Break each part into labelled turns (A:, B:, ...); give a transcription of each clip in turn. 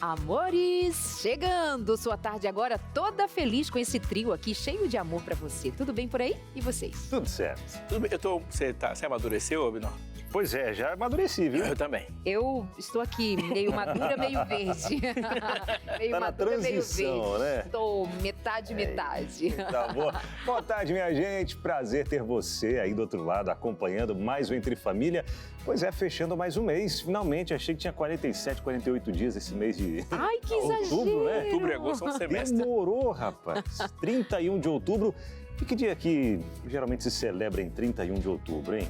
A: Amores, chegando! Sua tarde agora toda feliz com esse trio aqui, cheio de amor pra você. Tudo bem por aí? E vocês?
B: Tudo certo.
C: Tudo bem. Você amadureceu, Obinó?
B: Pois é, já amadureci, viu?
C: Eu também.
A: Eu estou aqui meio madura, meio verde. Meio
B: Tá na
A: madura, meio
B: transição,
A: verde.
B: né?
A: Estou metade.
B: Tá bom. Boa tarde, minha gente. Prazer ter você aí do outro lado, acompanhando mais um Entre Família. Pois é, fechando mais um mês. Finalmente, achei que tinha 47, 48 dias esse mês de
A: Ai, que
B: outubro,
A: exagero!
B: né?
C: Outubro e agosto são um semestre.
B: Demorou, rapaz. 31 de outubro. E que dia que geralmente se celebra em 31 de outubro, hein?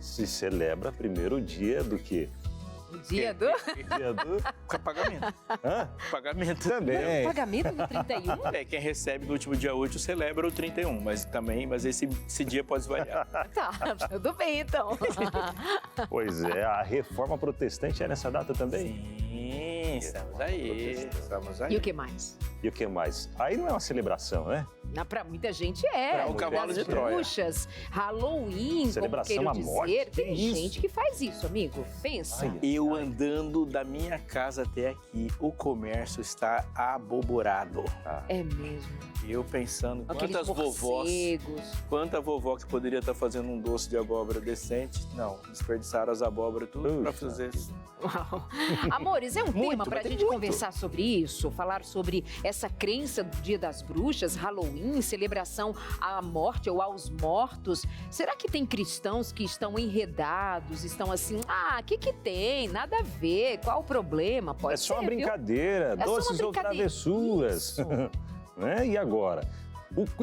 B: Se celebra primeiro dia do quê?
A: O dia do...
B: Dia do...
C: Pagamento.
B: Hã?
C: Pagamento.
B: Também.
A: Pagamento do 31?
C: Quem recebe no último dia útil celebra o 31, mas esse dia pode variar.
A: Tá, tudo bem então.
B: Pois é, a reforma protestante é nessa data também?
C: Sim, estamos aí.
A: E o que mais?
B: E o que mais? Aí não é uma celebração, né?
A: Pra muita gente é.
C: É o cavalo de Troia.
A: Bruxas, Halloween,
B: Celebração
A: como
B: à
A: queiro
B: morte.
A: dizer. Tem
B: Que isso?
A: gente que faz isso, amigo. Pensa.
B: Ai,
C: Eu andando da minha casa até aqui, o comércio está aboborado.
A: É mesmo.
C: Eu pensando,
A: Aqueles
C: quanta vovó que poderia estar fazendo um doce de abóbora decente. Não, desperdiçaram as abóboras tudo para fazer isso.
A: Uau. Amores, é um
C: Muito,
A: tema pra
C: mas tem
A: gente
C: muito.
A: conversar sobre isso, falar sobre essa crença do Dia das Bruxas, Halloween, celebração à morte ou aos mortos. Será que tem cristãos que estão enredados, estão assim, o que tem? Nada a ver, qual o problema? Pode
B: É só uma
A: ser, viu?
B: brincadeira,
A: É só uma
B: doces ou
A: brincadeira.
B: travessuras.
A: Isso.
B: Né? E agora?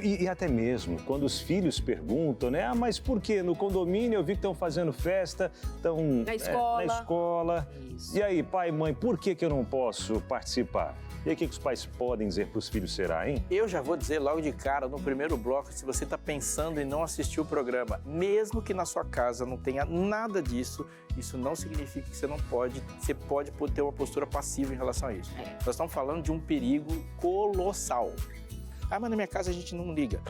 B: E até mesmo quando os filhos perguntam, né? Mas por quê? No condomínio eu vi que estão fazendo festa, estão
A: Na escola.
B: na escola.
A: Isso.
B: E aí, pai e mãe, por que eu não posso participar? E aí, o que os pais podem dizer para os filhos, será, hein?
C: Eu já vou dizer logo de cara, no primeiro bloco, se você está pensando em não assistir o programa, mesmo que na sua casa não tenha nada disso, isso não significa que você pode ter uma postura passiva em relação a isso. Nós estamos falando de um perigo colossal. Mas na minha casa a gente não liga.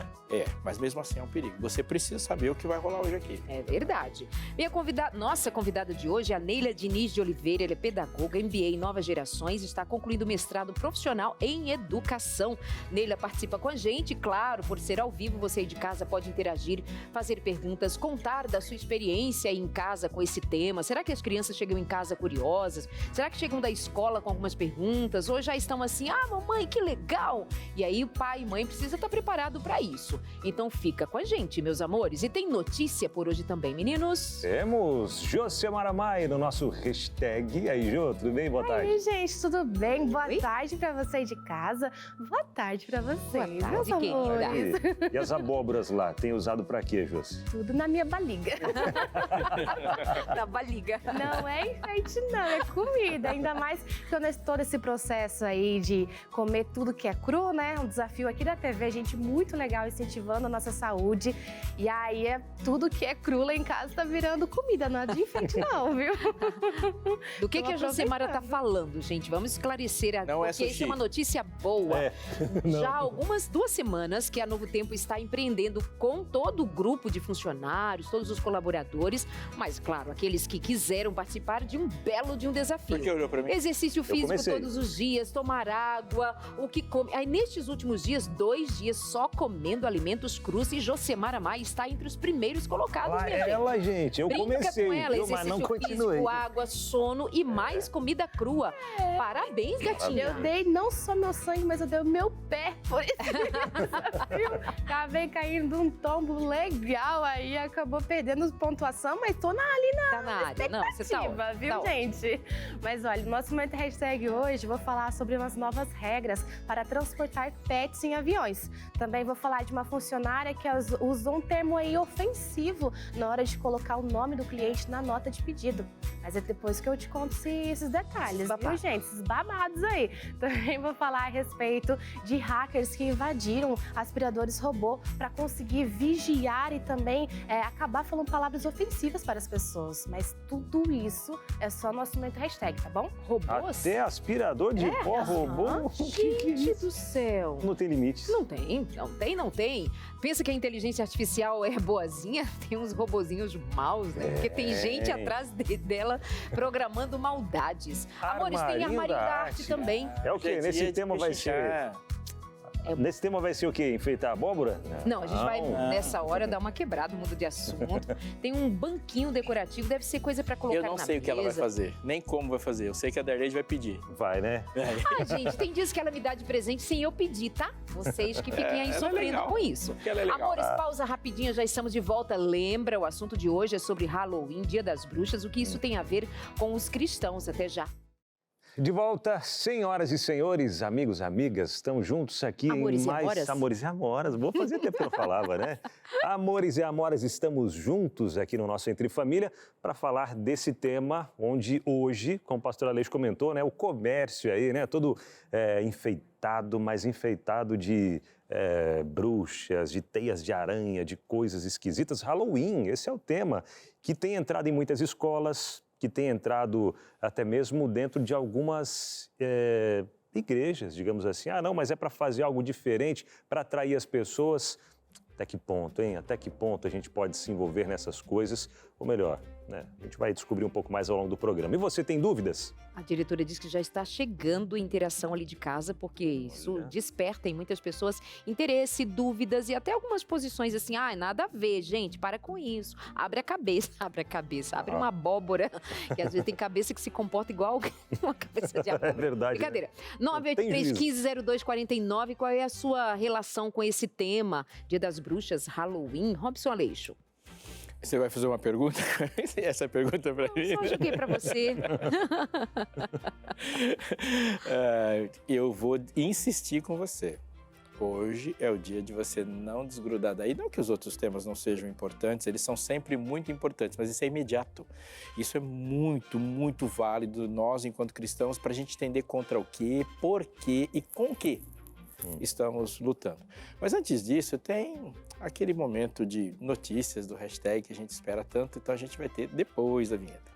C: Mas mesmo assim é um perigo. Você precisa saber o que vai rolar hoje aqui.
A: É verdade. Nossa convidada de hoje é a Neila Diniz de Oliveira. Ela é pedagoga, MBA em Novas Gerações, está concluindo mestrado profissional em educação. Neila participa com a gente, claro, por ser ao vivo, você aí de casa pode interagir, fazer perguntas, contar da sua experiência em casa com esse tema. Será que as crianças chegam em casa curiosas? Será que chegam da escola com algumas perguntas? Ou já estão assim, mamãe, que legal! E aí o pai e mãe precisa estar preparado para isso. Então fica com a gente, meus amores. E tem notícia por hoje também, meninos?
B: Temos Josemara Maia no nosso hashtag. E aí, Jô, tudo bem? Boa tarde.
D: Oi, gente, tudo bem? Boa
A: Oi?
D: tarde pra você aí de casa. Boa tarde pra vocês,
A: Boa
D: meus
A: tarde,
D: amores.
B: E as abóboras lá, tem usado para quê, Jô?
D: Tudo na minha baliga.
A: Da baliga.
D: Não é enfeite, não, é comida. Ainda mais todo esse processo aí de comer tudo que é cru, né? Um desafio aqui da TV, gente, muito legal, incentivando a nossa saúde. E aí, tudo que é cru lá em casa tá virando comida, não é de enfeite não, viu?
A: Do que
D: Tô
A: a Josemara tá
D: aproveitando.
A: falando, gente? Vamos esclarecer
C: Não é
A: porque isso
C: sushi.
A: é uma notícia boa.
B: Não.
A: Já há algumas 2 semanas que a Novo Tempo está empreendendo com todo o grupo de funcionários, todos os colaboradores, mas claro, aqueles que quiseram participar de um belo desafio.
C: Por que olhou para mim?
A: Exercício físico
B: comecei.
A: todos os dias, tomar água, o que come. Aí nestes últimos dias, 2 dias só comendo alimentos crus e Josemara Maia está entre os primeiros colocados.
B: Lá
A: minha gente.
B: ela, gente, eu
A: Brinca
B: comecei,
A: com ela,
B: viu? Mas não
A: exercício
B: continuei.
A: físico, água, sono e mais comida crua. Parabéns, gatinha.
D: Eu dei não só meu sangue, mas eu dei o meu pé por esse desafio. Acabei caindo de um tombo legal aí, acabou perdendo pontuação, mas tô ali na
A: Tá na área. Não, você tá
D: expectativa,
A: ótimo,
D: viu,
A: tá ótimo.
D: gente? Mas olha, no nosso momento hashtag hoje, vou falar sobre umas novas regras para transportar pets em aviões. Também vou falar de uma funcionária que usou um termo aí ofensivo na hora de colocar o nome do cliente na nota de pedido. Mas é depois que eu te conto esses detalhes, viu, gente? Esses babados aí. Também vou falar a respeito de hackers que invadiram aspiradores robô para conseguir vigiar e também acabar falando palavras ofensivas para as pessoas. Mas tudo isso é só nosso momento hashtag, tá bom?
A: Robôs?
B: Até aspirador de pó robô?
A: Gente do céu.
B: Não tem limite. limites.
A: Não tem. Pensa que a inteligência artificial é boazinha? Tem uns robozinhos maus, né? Porque tem gente atrás dela programando maldades. Amores, tem armarinho da arte também.
B: É o quê? Nesse tema vai ser... Nesse tema vai ser o quê? Enfeitar a abóbora?
A: Não, a gente vai, nessa hora, dar uma quebrada, muda de assunto. Tem um banquinho decorativo, deve ser coisa pra colocar na mesa.
C: Eu não sei o que ela vai fazer, nem como vai fazer. Eu sei que a Darlene vai pedir.
B: Vai, né?
A: Ah, gente, tem dias que ela me dá de presente sem eu pedir, tá? Vocês que fiquem aí sofrendo com isso.
C: Ela é legal.
A: Amores, pausa rapidinho, já estamos de volta. Lembra, o assunto de hoje é sobre Halloween, Dia das Bruxas, o que isso tem a ver com os cristãos. Até já.
B: De volta, senhoras e senhores, amigos, amigas, estamos juntos aqui
A: Amores
B: em mais...
A: e amoras.
B: Amores e Amoras. Vou fazer tempo que eu não falava, né? Amores e Amoras, estamos juntos aqui no nosso Entre Família para falar desse tema, onde hoje, como a pastora Aleixo comentou, né, o comércio aí, né, todo enfeitado, mas enfeitado de bruxas, de teias de aranha, de coisas esquisitas. Halloween, esse é o tema que tem entrado em muitas escolas, que tem entrado até mesmo dentro de algumas igrejas, digamos assim. Ah, não, mas é para fazer algo diferente, para atrair as pessoas. Até que ponto, hein? Até que ponto a gente pode se envolver nessas coisas? Ou melhor, né? A gente vai descobrir um pouco mais ao longo do programa. E você tem dúvidas?
A: A diretora diz que já está chegando interação ali de casa, porque isso desperta em muitas pessoas interesse, dúvidas e até algumas posições assim, nada a ver, gente, para com isso. Abre a cabeça, abre uma abóbora, que às vezes tem cabeça que se comporta igual uma cabeça de abóbora.
B: É verdade.
A: Brincadeira.
B: Né?
A: 983-1502-49, qual é a sua relação com esse tema, Dia das Bruxas, Halloween? Robson Aleixo.
C: Você vai fazer uma pergunta? Essa pergunta para mim?
A: Só joguei para você.
C: Eu vou insistir com você. Hoje é o dia de você não desgrudar daí. Não que os outros temas não sejam importantes, eles são sempre muito importantes, mas isso é imediato. Isso é muito, muito válido nós, enquanto cristãos, para a gente entender contra o quê, por quê e com o quê estamos lutando. Mas antes disso, tem aquele momento de notícias do hashtag que a gente espera tanto, então a gente vai ter depois da vinheta.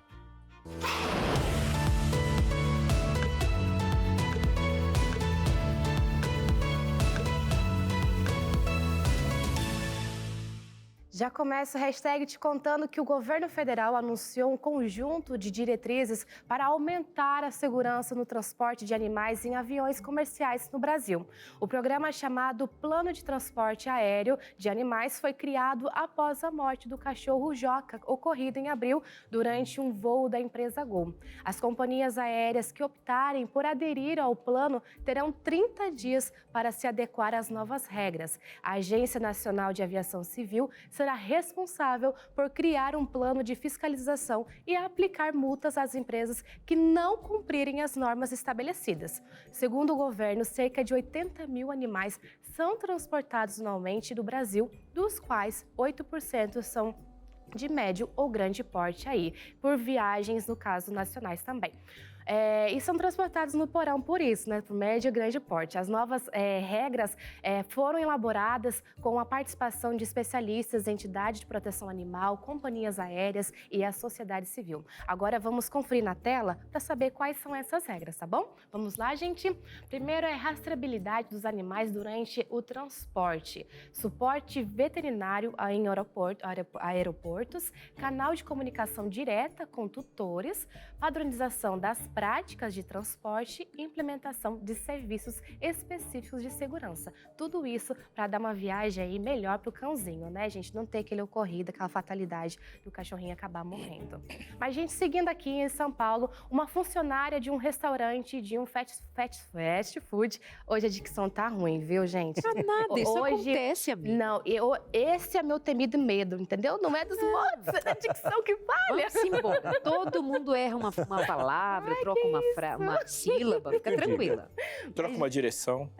D: Já começa o hashtag te contando que o governo federal anunciou um conjunto de diretrizes para aumentar a segurança no transporte de animais em aviões comerciais no Brasil. O programa chamado Plano de Transporte Aéreo de Animais foi criado após a morte do cachorro Joca, ocorrida em abril durante um voo da empresa Gol. As companhias aéreas que optarem por aderir ao plano terão 30 dias para se adequar às novas regras. A Agência Nacional de Aviação Civil será responsável por criar um plano de fiscalização e aplicar multas às empresas que não cumprirem as normas estabelecidas. Segundo o governo, cerca de 80 mil animais são transportados anualmente do Brasil, dos quais 8% são de médio ou grande porte aí, por viagens, no caso, nacionais também. E são transportados no porão por isso, né, por médio e grande porte. As novas regras foram elaboradas com a participação de especialistas, entidades de proteção animal, companhias aéreas e a sociedade civil. Agora vamos conferir na tela para saber quais são essas regras, tá bom? Vamos lá, gente? Primeiro é rastreabilidade dos animais durante o transporte, suporte veterinário em aeroportos, canal de comunicação direta com tutores, padronização das práticas de transporte e implementação de serviços específicos de segurança. Tudo isso para dar uma viagem aí melhor para o cãozinho, né, gente? Não ter aquele ocorrido, aquela fatalidade do cachorrinho acabar morrendo. Mas, gente, seguindo aqui em São Paulo, uma funcionária de um restaurante, de um fast food, hoje a dicção tá ruim, viu, gente?
A: Nada, isso acontece, amiga.
D: Não, esse é meu temido medo, entendeu? Não é dos modos, é da dicção que falha.
A: Vamos embora. Todo mundo erra uma palavra, troca uma sílaba, fica tranquila.
C: Troca uma direção.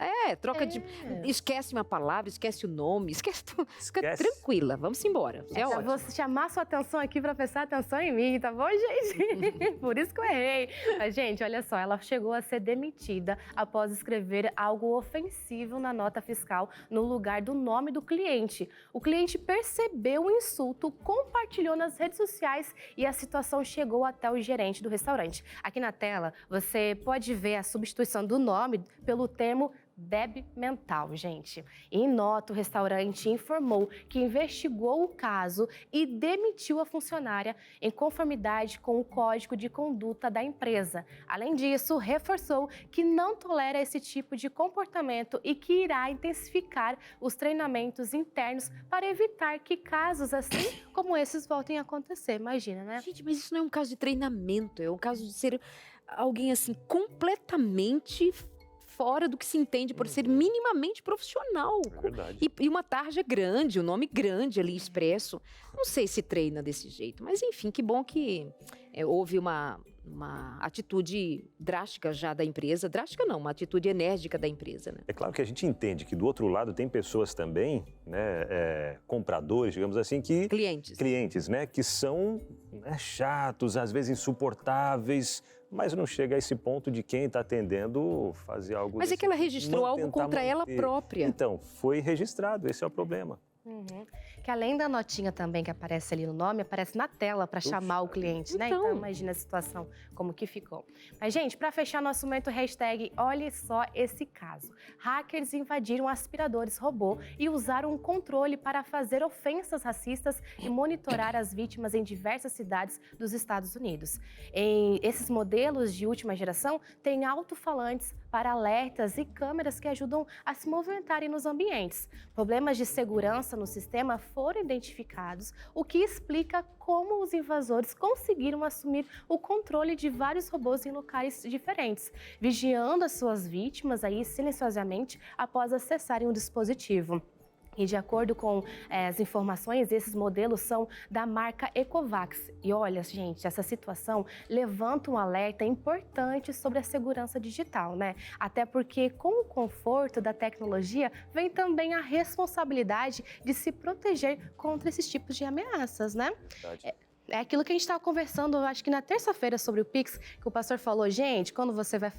A: Troca de... Esquece uma palavra, esquece o nome, esquece tudo. Fica tranquila, vamos embora. É ótimo.
D: Vou chamar sua atenção aqui para prestar atenção em mim, tá bom, gente? Por isso que eu errei. Mas, gente, olha só, ela chegou a ser demitida após escrever algo ofensivo na nota fiscal no lugar do nome do cliente. O cliente percebeu o insulto, compartilhou nas redes sociais e a situação chegou até o gerente do restaurante. Aqui na tela, você pode ver a substituição do nome pelo termo débil mental, gente. Em nota, o restaurante informou que investigou o caso e demitiu a funcionária em conformidade com o Código de Conduta da empresa. Além disso, reforçou que não tolera esse tipo de comportamento e que irá intensificar os treinamentos internos para evitar que casos assim como esses voltem a acontecer. Imagina, né?
A: Gente, mas isso não é um caso de treinamento, é um caso de ser alguém assim completamente fora do que se entende por ser minimamente profissional.
B: É verdade.
A: E uma tarja grande, um nome grande ali expresso. Não sei se treina desse jeito, mas enfim, que bom que houve uma atitude drástica já da empresa. Drástica não, uma atitude enérgica da empresa, né?
B: É claro que a gente entende que do outro lado tem pessoas também, né, compradores, digamos assim, que... Clientes, né, que são chatos, às vezes insuportáveis, mas não chega a esse ponto de quem está atendendo fazer algo...
A: Mas é que ela registrou algo contra ela própria.
B: Então, foi registrado, esse é o problema.
D: Uhum. Que além da notinha também que aparece ali no nome, aparece na tela para chamar o cliente, né? Então imagina a situação, como que ficou. Mas, gente, para fechar nosso momento hashtag, olhe só esse caso. Hackers invadiram aspiradores robô e usaram um controle para fazer ofensas racistas e monitorar as vítimas em diversas cidades dos Estados Unidos. Esses modelos de última geração têm alto-falantes para alertas e câmeras que ajudam a se movimentarem nos ambientes. Problemas de segurança no sistema foram identificados, o que explica como os invasores conseguiram assumir o controle de vários robôs em locais diferentes, vigiando as suas vítimas aí silenciosamente após acessarem o dispositivo. E de acordo com as informações, esses modelos são da marca Ecovacs. E olha, gente, essa situação levanta um alerta importante sobre a segurança digital, né? Até porque com o conforto da tecnologia vem também a responsabilidade de se proteger contra esses tipos de ameaças, né?
B: Verdade.
D: É aquilo que a gente estava conversando, acho que na terça-feira, sobre o Pix, que o pastor falou, gente, quando você vai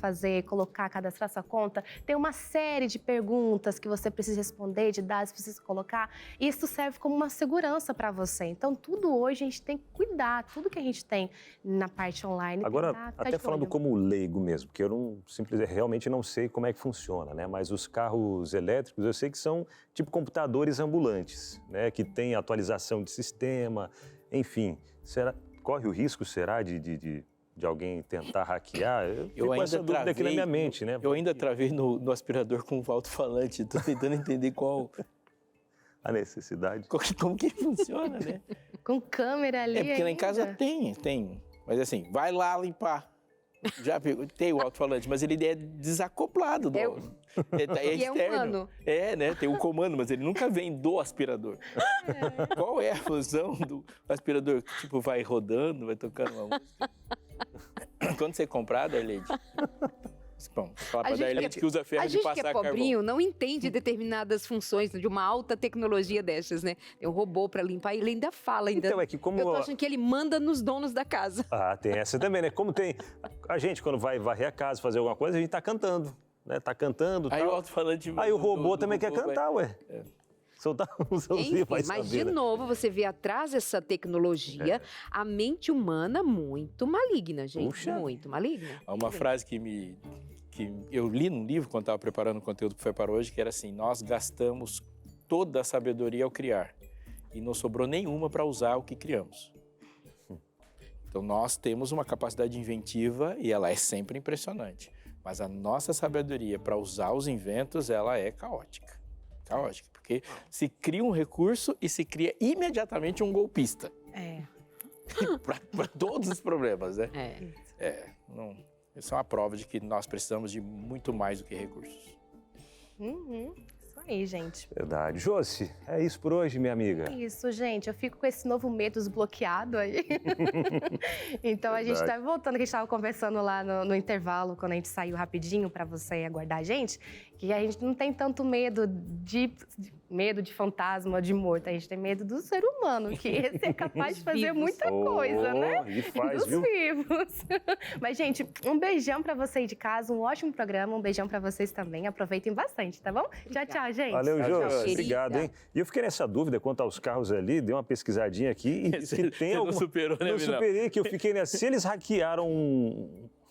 D: cadastrar sua conta, tem uma série de perguntas que você precisa responder, de dados que você precisa colocar, e isso serve como uma segurança para você. Então, tudo hoje a gente tem que cuidar, tudo que a gente tem na parte online.
B: Agora, até falando como leigo mesmo, porque eu realmente não sei como é que funciona, né? Mas os carros elétricos, eu sei que são tipo computadores ambulantes, né? Que tem atualização de sistema, enfim... Corre o risco, será, de alguém tentar hackear? Eu fico com essa dúvida aqui na minha mente, né?
C: Eu ainda travei no aspirador com o alto-falante, estou tentando entender qual...
B: A necessidade.
C: Como que funciona, né?
D: Com câmera ali
C: porque lá em casa tem. Mas assim, vai lá limpar. Já tem o alto-falante, mas ele é desacoplado. É externo.
A: É humano.
C: Né? Tem um comando, mas ele nunca vem do aspirador. Qual é a função do aspirador? Tipo, vai rodando, vai tocando uma música. Quando você comprar, Darleide... Bom, falar para Darleide que usa ferro de passar carvão.
A: A gente que é pobrinho não entende determinadas funções de uma alta tecnologia dessas, né? Tem um robô para limpar e ele ainda fala.
B: Então, é que como...
A: Eu tô achando que ele manda nos donos da casa.
B: Ah, tem essa também, né? Como tem... A gente, quando vai varrer a casa, fazer alguma coisa, a gente tá cantando, né? Tá cantando,
C: Aí
B: tal.
C: O alto-falante...
B: Aí o robô também quer cantar, ué. Soltar um somzinho, vai saber,
A: mas de
B: né?
A: novo, você vê atrás dessa tecnologia a mente humana muito maligna, gente.
B: Puxa.
A: Muito maligna.
C: Há uma frase que eu li num livro, quando estava preparando o conteúdo que foi para hoje, que era assim, nós gastamos toda a sabedoria ao criar e não sobrou nenhuma para usar o que criamos. Então, nós temos uma capacidade inventiva e ela é sempre impressionante, mas a nossa sabedoria para usar os inventos, ela é caótica. Caótica, porque se cria um recurso e se cria imediatamente um golpista. Para todos os problemas, né? Isso é uma prova de que nós precisamos de muito mais do que recursos.
D: Isso aí, gente.
B: Verdade. Josi, é isso por hoje, minha amiga.
D: É isso, gente. Eu fico com esse novo medo desbloqueado aí. Então, a gente tá voltando, que a gente estava conversando lá no intervalo, quando a gente saiu rapidinho para você aguardar a gente, que a gente não tem tanto medo de fantasma, de morto. A gente tem medo do ser humano, que esse é capaz de fazer muita coisa, né?
B: E faz,
D: dos vivos. Mas, gente, um beijão pra você aí de casa, um ótimo programa, um beijão pra vocês também. Aproveitem bastante, tá bom? Tchau, tchau, gente.
B: Valeu, Jô.
A: Querida.
B: Obrigado, hein? E eu fiquei nessa dúvida quanto aos carros ali, dei uma pesquisadinha aqui e disse que tem
C: Você não superou, né,
B: Não superei, que eu fiquei nessa. Se eles hackearam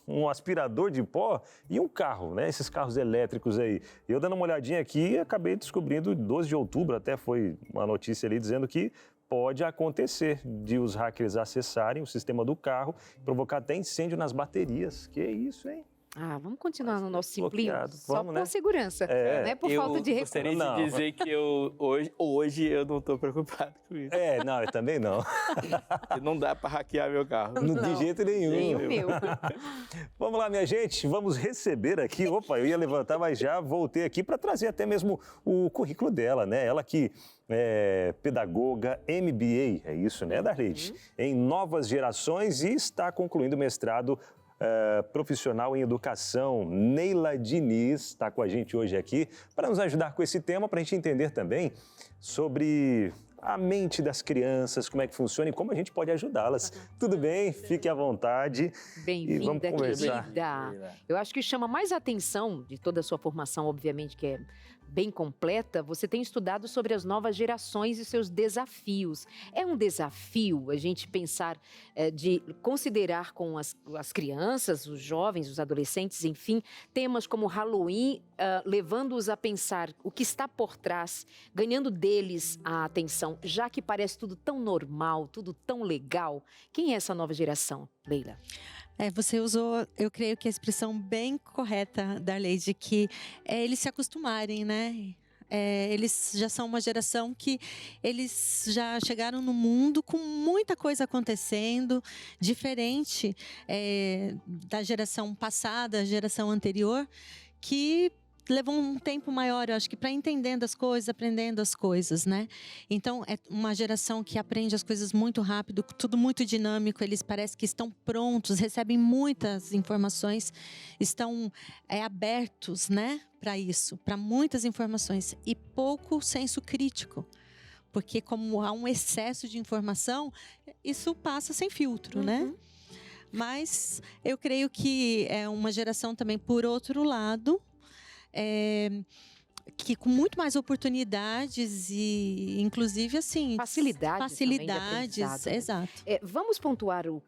B: um aspirador de pó e um carro, né? Esses carros elétricos aí. Eu dando uma olhadinha aqui, acabei descobrindo, 12 de outubro, até foi uma notícia ali dizendo que pode acontecer de os hackers acessarem o sistema do carro e provocar até incêndio nas baterias. Que isso, hein?
A: Vamos continuar no nosso simplinho, só
B: vamos,
A: por
B: né?
A: segurança, não é por falta de recurso.
C: Eu gostaria de dizer que hoje eu não estou preocupado com isso.
B: Não, eu também não.
C: Não dá para hackear meu carro.
B: De jeito nenhum.
A: Nem o meu.
B: Vamos lá, minha gente, vamos receber aqui. Opa, eu ia levantar, mas já voltei aqui para trazer até mesmo o currículo dela, né? Ela que é pedagoga MBA, é isso, né, Darleide? Em novas gerações e está concluindo o mestrado profissional em educação. Neila Diniz está com a gente hoje aqui para nos ajudar com esse tema, para a gente entender também sobre a mente das crianças, como é que funciona e como a gente pode ajudá-las. Tudo bem? Fique à vontade.
A: Bem-vinda, querida. Eu acho que chama mais atenção de toda a sua formação, obviamente, que é bem completa, você tem estudado sobre as novas gerações e seus desafios. É um desafio a gente pensar, de considerar com as crianças, os jovens, os adolescentes, enfim, temas como Halloween, levando-os a pensar o que está por trás, ganhando deles a atenção, já que parece tudo tão normal, tudo tão legal. Quem é essa nova geração, Leila?
E: Você usou, eu creio que a expressão bem correta, Darleide, que é eles se acostumarem, né? Eles já são uma geração que eles já chegaram no mundo com muita coisa acontecendo, diferente da geração passada, a geração anterior, que levou um tempo maior, eu acho que para entendendo as coisas, aprendendo as coisas, né? Então, é uma geração que aprende as coisas muito rápido, tudo muito dinâmico, eles parecem que estão prontos, recebem muitas informações, estão abertos, né, para isso, para muitas informações e pouco senso crítico. Porque como há um excesso de informação, isso passa sem filtro, né? Mas eu creio que é uma geração também, por outro lado, que com muito mais oportunidades e, inclusive, assim... Facilidades, exato.
A: Vamos pontuar do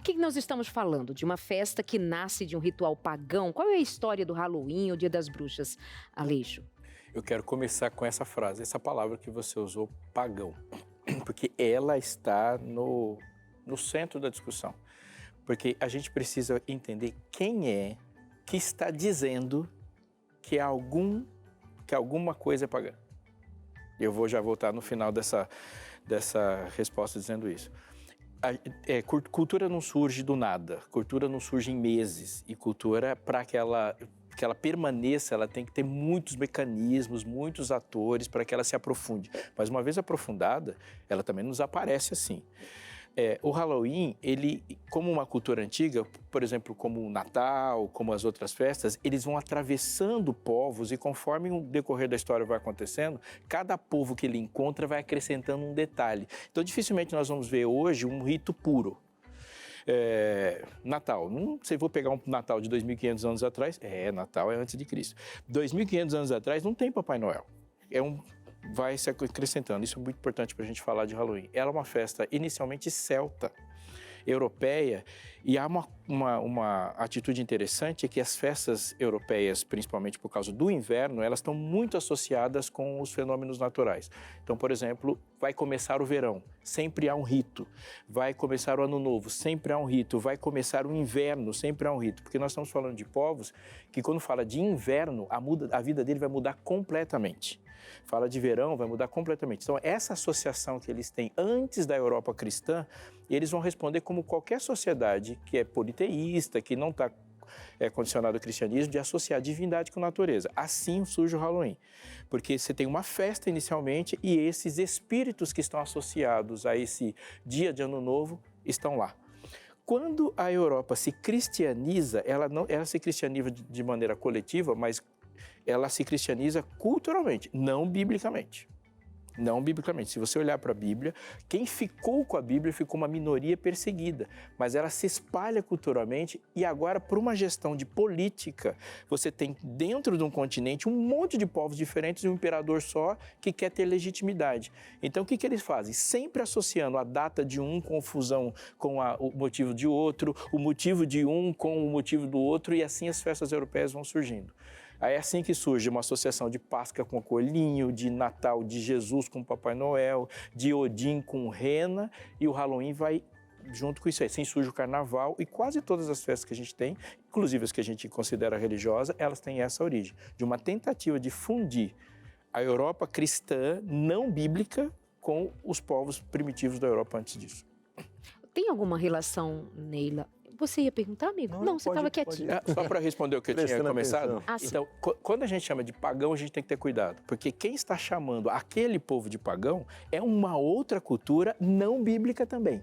A: que nós estamos falando, de uma festa que nasce de um ritual pagão. Qual é a história do Halloween, o Dia das Bruxas, Aleixo?
C: Eu quero começar com essa frase, essa palavra que você usou, pagão, porque ela está no centro da discussão. Porque a gente precisa entender quem é que está dizendo que alguma coisa é pagã. Eu já voltar no final dessa resposta dizendo isso. Cultura não surge do nada, cultura não surge em meses. E cultura, para que ela permaneça, ela tem que ter muitos mecanismos, muitos atores para que ela se aprofunde. Mas uma vez aprofundada, ela também nos aparece assim. O Halloween, ele, como uma cultura antiga, por exemplo, como o Natal, como as outras festas, eles vão atravessando povos e conforme o decorrer da história vai acontecendo, cada povo que ele encontra vai acrescentando um detalhe. Então, dificilmente nós vamos ver hoje um rito puro. Natal, não sei, vou pegar um Natal de 2.500 anos atrás, Natal é antes de Cristo. 2.500 anos atrás não tem Papai Noel, vai se acrescentando. Isso é muito importante para a gente falar de Halloween. Ela é uma festa inicialmente celta, europeia, e há uma atitude interessante, é que as festas europeias, principalmente por causa do inverno, elas estão muito associadas com os fenômenos naturais. Então, por exemplo, vai começar o verão, sempre há um rito. Vai começar o ano novo, sempre há um rito. Vai começar o inverno, sempre há um rito. Porque nós estamos falando de povos que, quando fala de inverno, a vida dele vai mudar completamente. Fala de verão, vai mudar completamente. Então, essa associação que eles têm antes da Europa cristã, eles vão responder como qualquer sociedade que é politeísta, que não está condicionado ao cristianismo, de associar divindade com natureza. Assim surge o Halloween. Porque você tem uma festa inicialmente e esses espíritos que estão associados a esse dia de Ano Novo estão lá. Quando a Europa se cristianiza, ela se cristianiza de maneira coletiva, mas ela se cristianiza culturalmente, não biblicamente. Não biblicamente. Se você olhar para a Bíblia, quem ficou com a Bíblia ficou uma minoria perseguida, mas ela se espalha culturalmente e agora, por uma gestão de política, você tem dentro de um continente um monte de povos diferentes e um imperador só que quer ter legitimidade. Então, o que eles fazem? Sempre associando a data de um com fusão com o motivo de outro, o motivo de um com o motivo do outro, e assim as festas europeias vão surgindo. Aí é assim que surge uma associação de Páscoa com coelhinho, de Natal de Jesus com Papai Noel, de Odin com Rena, e o Halloween vai junto com isso aí. Assim surge o Carnaval, e quase todas as festas que a gente tem, inclusive as que a gente considera religiosa, elas têm essa origem, de uma tentativa de fundir a Europa cristã não bíblica com os povos primitivos da Europa antes disso.
A: Tem alguma relação, Neila? Você ia perguntar, amigo? Não, você estava quietinho.
C: Só para responder o que eu tinha começado.
A: Então,
C: quando a gente chama de pagão, a gente tem que ter cuidado. Porque quem está chamando aquele povo de pagão é uma outra cultura não bíblica também.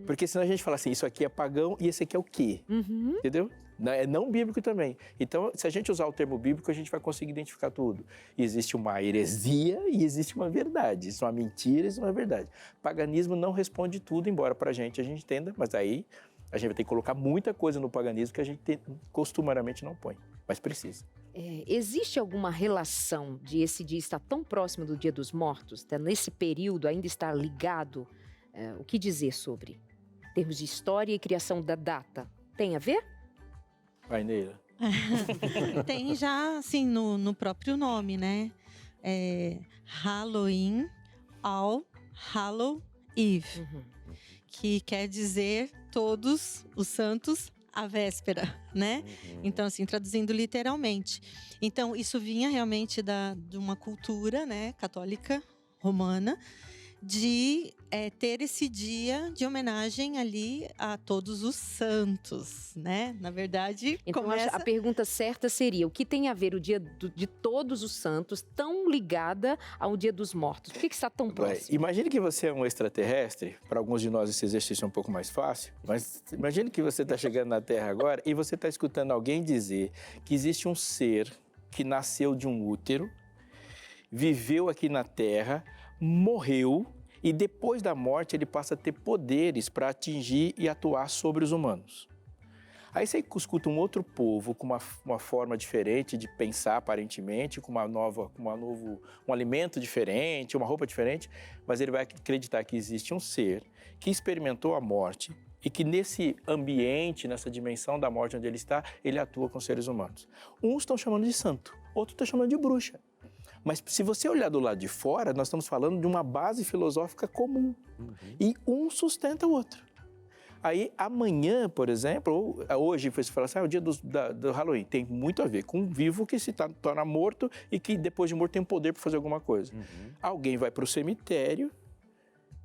C: Porque senão a gente fala assim, isso aqui é pagão e esse aqui é o quê? Entendeu? É não bíblico também. Então, se a gente usar o termo bíblico, a gente vai conseguir identificar tudo. Existe uma heresia e existe uma verdade. Isso é uma mentira, isso é uma verdade. Paganismo não responde tudo, embora pra gente a gente entenda, mas aí a gente vai ter que colocar muita coisa no paganismo que a gente costumariamente não põe, mas precisa.
A: Existe alguma relação de esse dia estar tão próximo do Dia dos Mortos? Nesse período ainda está ligado? O que dizer sobre? Em termos de história e criação da data, tem a ver?
C: Vai, Neila.
E: Tem já, assim, no próprio nome, né? Halloween, All Hallow Eve, que quer dizer todos os santos à véspera, né? Então, assim, traduzindo literalmente. Então, isso vinha realmente de uma cultura, né, católica romana, de ter esse dia de homenagem ali a todos os santos, né? Na verdade,
A: então a pergunta certa seria, o que tem a ver o dia de todos os santos tão ligada ao Dia dos Mortos? Por que está tão próximo?
C: Imagine que você é um extraterrestre, para alguns de nós esse exercício é um pouco mais fácil, mas imagine que você está chegando na Terra agora e você está escutando alguém dizer que existe um ser que nasceu de um útero, viveu aqui na Terra, morreu e depois da morte ele passa a ter poderes para atingir e atuar sobre os humanos. Aí você escuta um outro povo com uma forma diferente de pensar aparentemente, com um alimento diferente, uma roupa diferente, mas ele vai acreditar que existe um ser que experimentou a morte e que nesse ambiente, nessa dimensão da morte onde ele está, ele atua com seres humanos. Uns estão chamando de santo, outros estão chamando de bruxa. Mas se você olhar do lado de fora, nós estamos falando de uma base filosófica comum. E um sustenta o outro. Aí amanhã, por exemplo, ou hoje você fala assim, é o dia do Halloween. Tem muito a ver com um vivo que se torna morto e que depois de morto tem poder para fazer alguma coisa. Alguém vai para o cemitério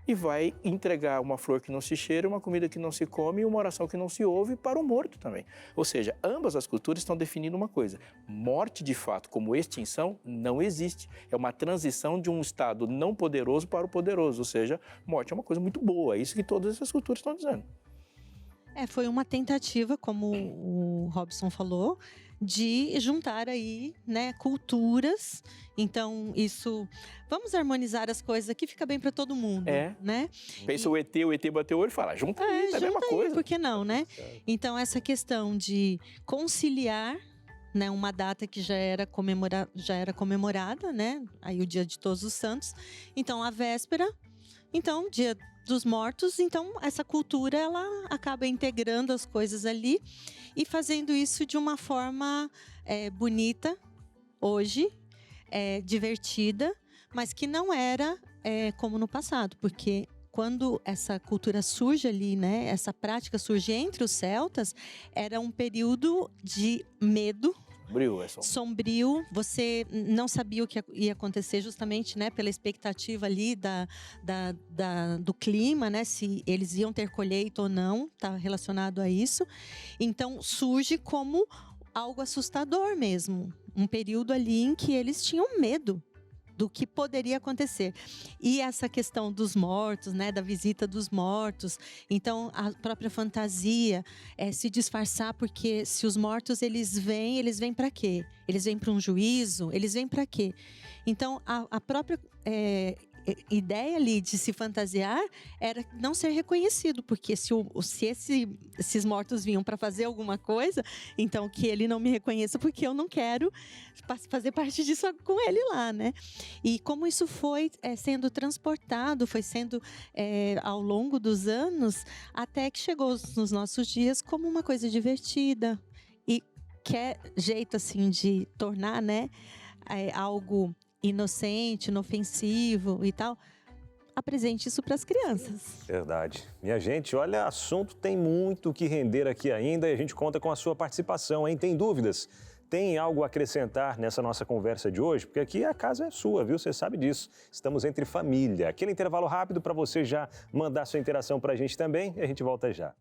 C: e vai entregar uma flor que não se cheira, uma comida que não se come e uma oração que não se ouve para o morto também. Ou seja, ambas as culturas estão definindo uma coisa. Morte, de fato, como extinção, não existe. É uma transição de um estado não poderoso para o poderoso. Ou seja, morte é uma coisa muito boa. É isso que todas essas culturas estão dizendo.
E: Foi uma tentativa, como o Robson falou, de juntar aí, né, culturas. Então, vamos harmonizar as coisas aqui, fica bem para todo mundo, né?
C: Pensa o ET bateu o olho e fala, junta aí, é a mesma coisa.
E: Por que não, né? Então, essa questão de conciliar, né, uma data que já era comemorada, né? Aí o Dia de Todos os Santos. Então, a véspera, então, Dia dos Mortos, então essa cultura ela acaba integrando as coisas ali e fazendo isso de uma forma bonita hoje, divertida, mas que não era como no passado, porque quando essa cultura surge ali, né, essa prática surge entre os celtas, era um período de medo, sombrio, você não sabia o que ia acontecer justamente, né, pela expectativa ali do clima, né, se eles iam ter colheita ou não, está relacionado a isso. Então surge como algo assustador mesmo, um período ali em que eles tinham medo, do que poderia acontecer. E essa questão dos mortos, né, da visita dos mortos, então a própria fantasia é se disfarçar, porque se os mortos eles vêm para quê? Eles vêm para um juízo? Eles vêm para quê? Então a própria ideia ali de se fantasiar era não ser reconhecido, porque se esses mortos vinham para fazer alguma coisa, então que ele não me reconheça, porque eu não quero fazer parte disso com ele lá, né? E como isso foi sendo transportado, foi sendo ao longo dos anos, até que chegou nos nossos dias como uma coisa divertida. E que é jeito assim de tornar, né, algo inocente, inofensivo e tal, apresente isso para as crianças.
B: Verdade. Minha gente, olha, assunto tem muito que render aqui ainda e a gente conta com a sua participação, hein? Tem dúvidas? Tem algo a acrescentar nessa nossa conversa de hoje? Porque aqui a casa é sua, viu? Você sabe disso. Estamos entre família. Aquele intervalo rápido para você já mandar sua interação para a gente também e a gente volta já.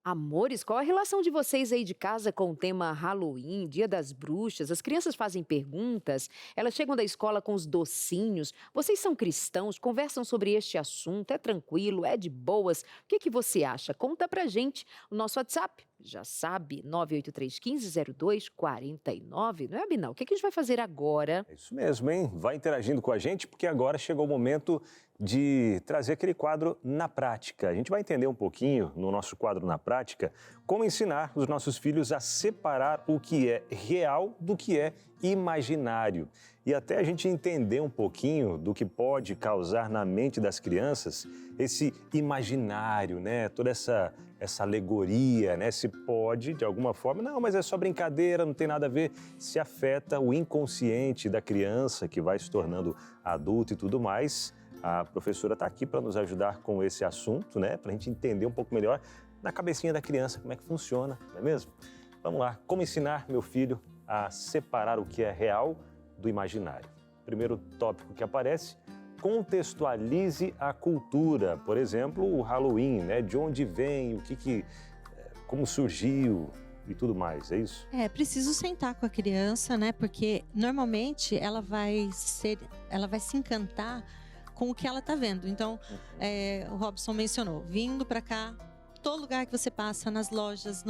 A: Amores, qual a relação de vocês aí de casa com o tema Halloween, Dia das Bruxas? As crianças fazem perguntas, elas chegam da escola com os docinhos. Vocês são cristãos, conversam sobre este assunto, é tranquilo, é de boas? O que você acha? Conta pra gente. O nosso WhatsApp, já sabe, 983-1502-49. Não é, Abinal? O que a gente vai fazer agora?
B: É isso mesmo, hein? Vai interagindo com a gente, porque agora chegou o momento de trazer aquele quadro na prática. A gente vai entender um pouquinho, no nosso quadro na prática, como ensinar os nossos filhos a separar o que é real do que é imaginário. E até a gente entender um pouquinho do que pode causar na mente das crianças esse imaginário, né? Toda essa alegoria, né? Se pode, de alguma forma, não, mas é só brincadeira, não tem nada a ver, se afeta o inconsciente da criança que vai se tornando adulto e tudo mais. A professora está aqui para nos ajudar com esse assunto, né? Para a gente entender um pouco melhor na cabecinha da criança como é que funciona, não é mesmo? Vamos lá, como ensinar meu filho a separar o que é real do imaginário? Primeiro tópico que aparece, contextualize a cultura. Por exemplo, o Halloween, né? De onde vem, como surgiu e tudo mais, é isso?
E: É preciso sentar com a criança, né? Porque normalmente ela vai se encantar com o que ela está vendo. Então, o Robson mencionou, vindo para cá, todo lugar que você passa, nas lojas,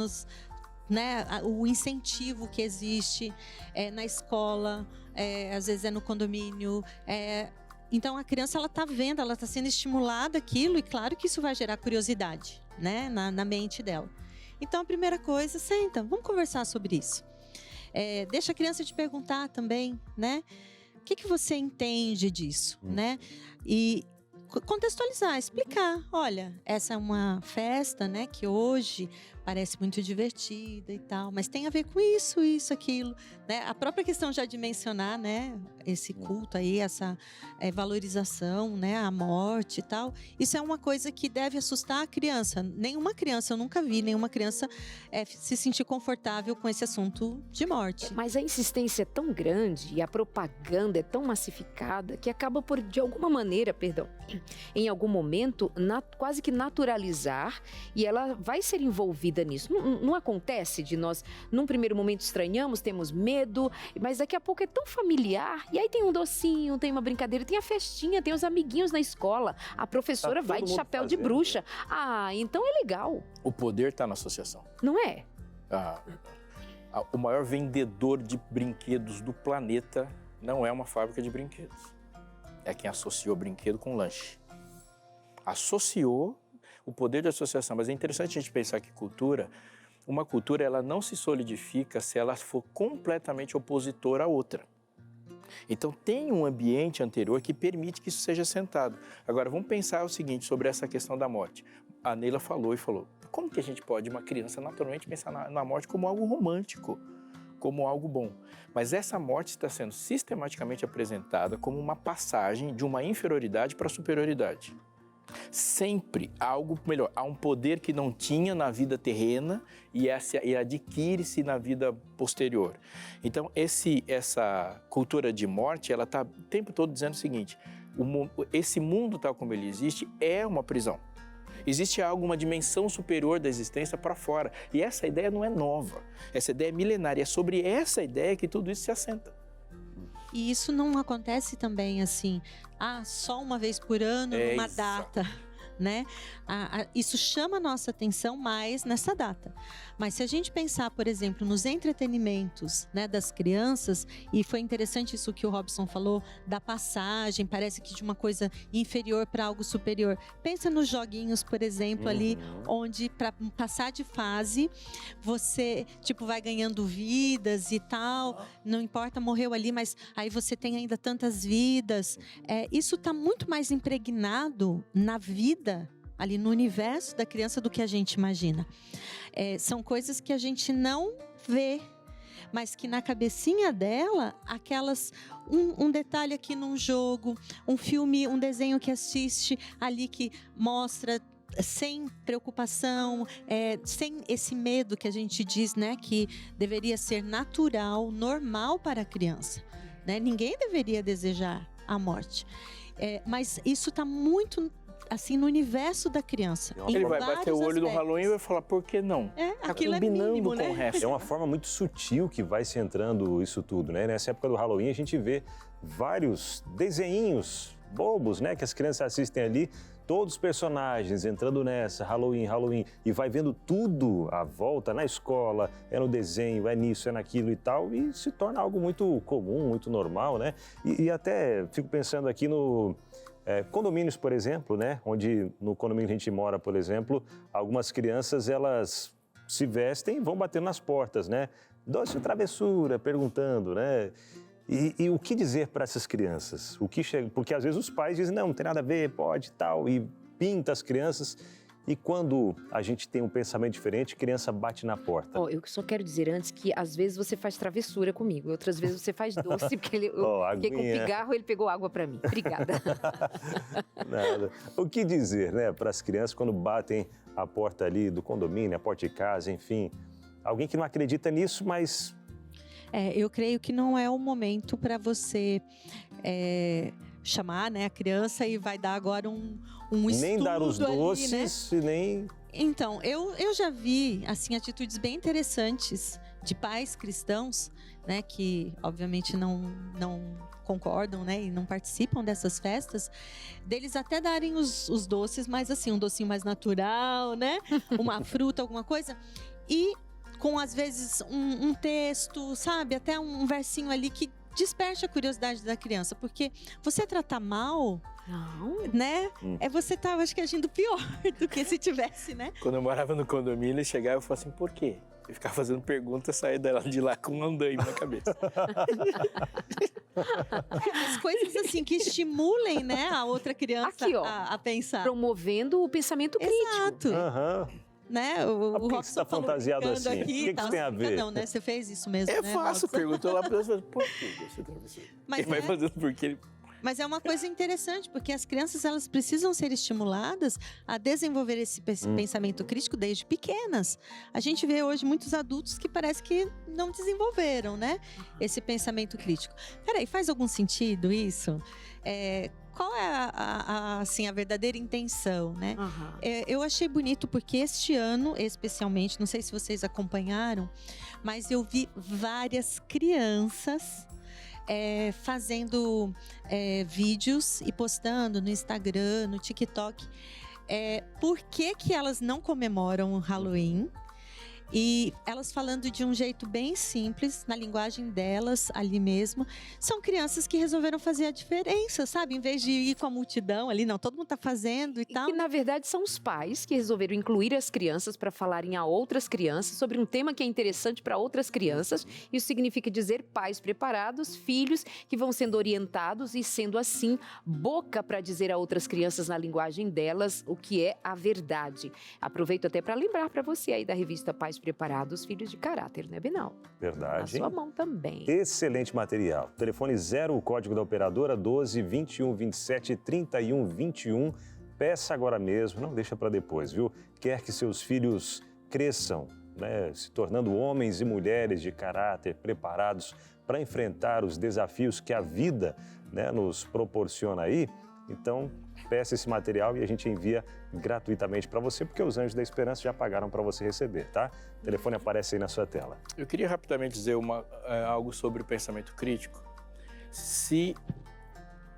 E: né, o incentivo que existe na escola, às vezes é no condomínio. Então, a criança ela está vendo, ela está sendo estimulada aquilo e claro que isso vai gerar curiosidade, né, na mente dela. Então, a primeira coisa, senta, vamos conversar sobre isso. Deixa a criança te perguntar também, né? O que você entende disso, né? E contextualizar, explicar. Olha, essa é uma festa, né? Que hoje parece muito divertida e tal, mas tem a ver com isso, aquilo, né? A própria questão já de mencionar, né? Esse culto aí, essa valorização, né? A morte e tal. Isso é uma coisa que deve assustar a criança. Nenhuma criança, eu nunca vi nenhuma criança se sentir confortável com esse assunto de morte.
A: Mas a insistência é tão grande e a propaganda é tão massificada que acaba por, de alguma maneira, em algum momento, quase que naturalizar e ela vai ser envolvida nisso. Não acontece de nós, num primeiro momento, estranhamos, temos medo, mas daqui a pouco é tão familiar. E aí tem um docinho, tem uma brincadeira, tem a festinha, tem os amiguinhos na escola. A professora vai de chapéu de bruxa. Ah, então é legal.
C: O poder está na associação.
A: Não é?
C: O maior vendedor de brinquedos do planeta não é uma fábrica de brinquedos. É quem associou brinquedo com lanche. Associou o poder de associação. Mas é interessante a gente pensar que uma cultura ela não se solidifica se ela for completamente opositora à outra. Então tem um ambiente anterior que permite que isso seja assentado. Agora vamos pensar o seguinte sobre essa questão da morte. A Neila falou, como que a gente pode, uma criança, naturalmente pensar na morte como algo romântico, como algo bom? Mas essa morte está sendo sistematicamente apresentada como uma passagem de uma inferioridade para a superioridade. Sempre há algo melhor, há um poder que não tinha na vida terrena e adquire-se na vida posterior. Então, essa cultura de morte, ela está o tempo todo dizendo o seguinte, esse mundo tal como ele existe é uma prisão. Existe uma dimensão superior da existência para fora. E essa ideia não é nova, essa ideia é milenária. É sobre essa ideia que tudo isso se assenta.
E: E isso não acontece também assim, só uma vez por ano, numa
C: isso.
E: data, né? Isso chama a nossa atenção mais nessa data. Mas se a gente pensar, por exemplo, nos entretenimentos, né, das crianças, e foi interessante isso que o Robson falou, da passagem, parece que de uma coisa inferior para algo superior. Pensa nos joguinhos, por exemplo, ali, onde para passar de fase, você, tipo, vai ganhando vidas e tal, não importa, morreu ali, mas aí você tem ainda tantas vidas. Isso está muito mais impregnado na vida, ali no universo da criança, do que a gente imagina. São coisas que a gente não vê, mas que na cabecinha dela, aquelas um detalhe aqui num jogo, um filme, um desenho que assiste ali que mostra sem preocupação, sem esse medo que a gente diz, né, que deveria ser natural, normal para a criança, né? Ninguém deveria desejar a morte. Mas isso está muito assim no universo da criança.
C: Ele vai bater o olho no Halloween e vai falar, por que não?
E: Tá
C: combinando
E: mínimo,
C: com
E: né?
C: o resto.
B: É uma forma muito sutil que vai se entrando isso tudo, né? Nessa época do Halloween a gente vê vários desenhinhos bobos, né? Que as crianças assistem ali, todos os personagens entrando nessa, Halloween, e vai vendo tudo à volta, na escola, no desenho, nisso, naquilo e tal, e se torna algo muito comum, muito normal, né? E até fico pensando aqui no... condomínios, por exemplo, né? Onde no condomínio que a gente mora, por exemplo, algumas crianças, elas se vestem e vão batendo nas portas, né? Doce ou travessura, perguntando, né? E o que dizer para essas crianças? Porque às vezes os pais dizem, não tem nada a ver, pode e tal, e pinta as crianças. E quando a gente tem um pensamento diferente, a criança bate na porta.
A: Eu só quero dizer antes que às vezes você faz travessura comigo, outras vezes você faz doce, porque eu fiquei com pigarro e ele pegou água para mim. Obrigada.
B: Nada. O que dizer, né, para as crianças quando batem a porta ali do condomínio, a porta de casa, enfim. Alguém que não acredita nisso, mas...
E: eu creio que não é o momento para você chamar, né, a criança e vai dar agora um estudo
B: nem dar os doces,
E: ali, né?
B: nem...
E: Então, eu já vi, assim, atitudes bem interessantes de pais cristãos, né, que obviamente não concordam, né, e não participam dessas festas, deles até darem os doces, mas assim, um docinho mais natural, né, uma fruta, alguma coisa, e com às vezes um texto, sabe, até um versinho ali que desperte a curiosidade da criança, porque você tratar mal...
A: Não.
E: Né? Você tava, acho que, agindo pior do que se tivesse, né?
C: Quando eu morava no condomínio, ele chegava e eu falava assim, por quê? Eu ficava fazendo perguntas e saía de lá com um andaime na cabeça.
E: As coisas assim que estimulem, né, a outra criança
A: Aqui, ó,
E: a pensar.
A: Promovendo o pensamento crítico.
E: Exato.
B: Por
E: Né?
B: que
E: Robson
B: você está
E: falou
B: fantasiado
E: brincando
B: assim?
E: aqui,
B: O que isso tem a ver?
E: Não, né? Você fez isso mesmo,
C: É
E: né,
C: fácil,
E: Robson?
C: perguntou lá para você, por que você travessou?
E: Mas
C: Ele vai fazendo porque ele...
E: Mas é uma coisa interessante, porque as crianças, elas precisam ser estimuladas a desenvolver esse pensamento crítico desde pequenas. A gente vê hoje muitos adultos que parece que não desenvolveram, né, esse pensamento crítico. Peraí, faz algum sentido isso? Qual é assim, a verdadeira intenção, né? Eu achei bonito porque este ano, especialmente, não sei se vocês acompanharam, mas eu vi várias crianças fazendo vídeos e postando no Instagram, no TikTok. Por que elas não comemoram o Halloween? E elas falando de um jeito bem simples, na linguagem delas, ali mesmo. São crianças que resolveram fazer a diferença, sabe? Em vez de ir com a multidão ali, não, todo mundo tá fazendo e tal.
A: Que, na verdade, são os pais que resolveram incluir as crianças para falarem a outras crianças sobre um tema que é interessante para outras crianças. Isso significa dizer pais preparados, filhos que vão sendo orientados e, sendo assim, boca para dizer a outras crianças na linguagem delas o que é a verdade. Aproveito até para lembrar para você aí da revista Pais Preparados, Filhos de Caráter, né, Binal?
B: Verdade.
A: Na sua mão também.
B: Excelente material. Telefone 0, o código da operadora, 12 21 27 31 21. Peça agora mesmo, não deixa para depois, viu? Quer que seus filhos cresçam, né, se tornando homens e mulheres de caráter preparados para enfrentar os desafios que a vida, né, nos proporciona aí? Então, peça esse material e a gente envia gratuitamente para você, porque os Anjos da Esperança já pagaram para você receber, tá? O telefone aparece aí na sua tela.
C: Eu queria rapidamente dizer algo sobre o pensamento crítico. Se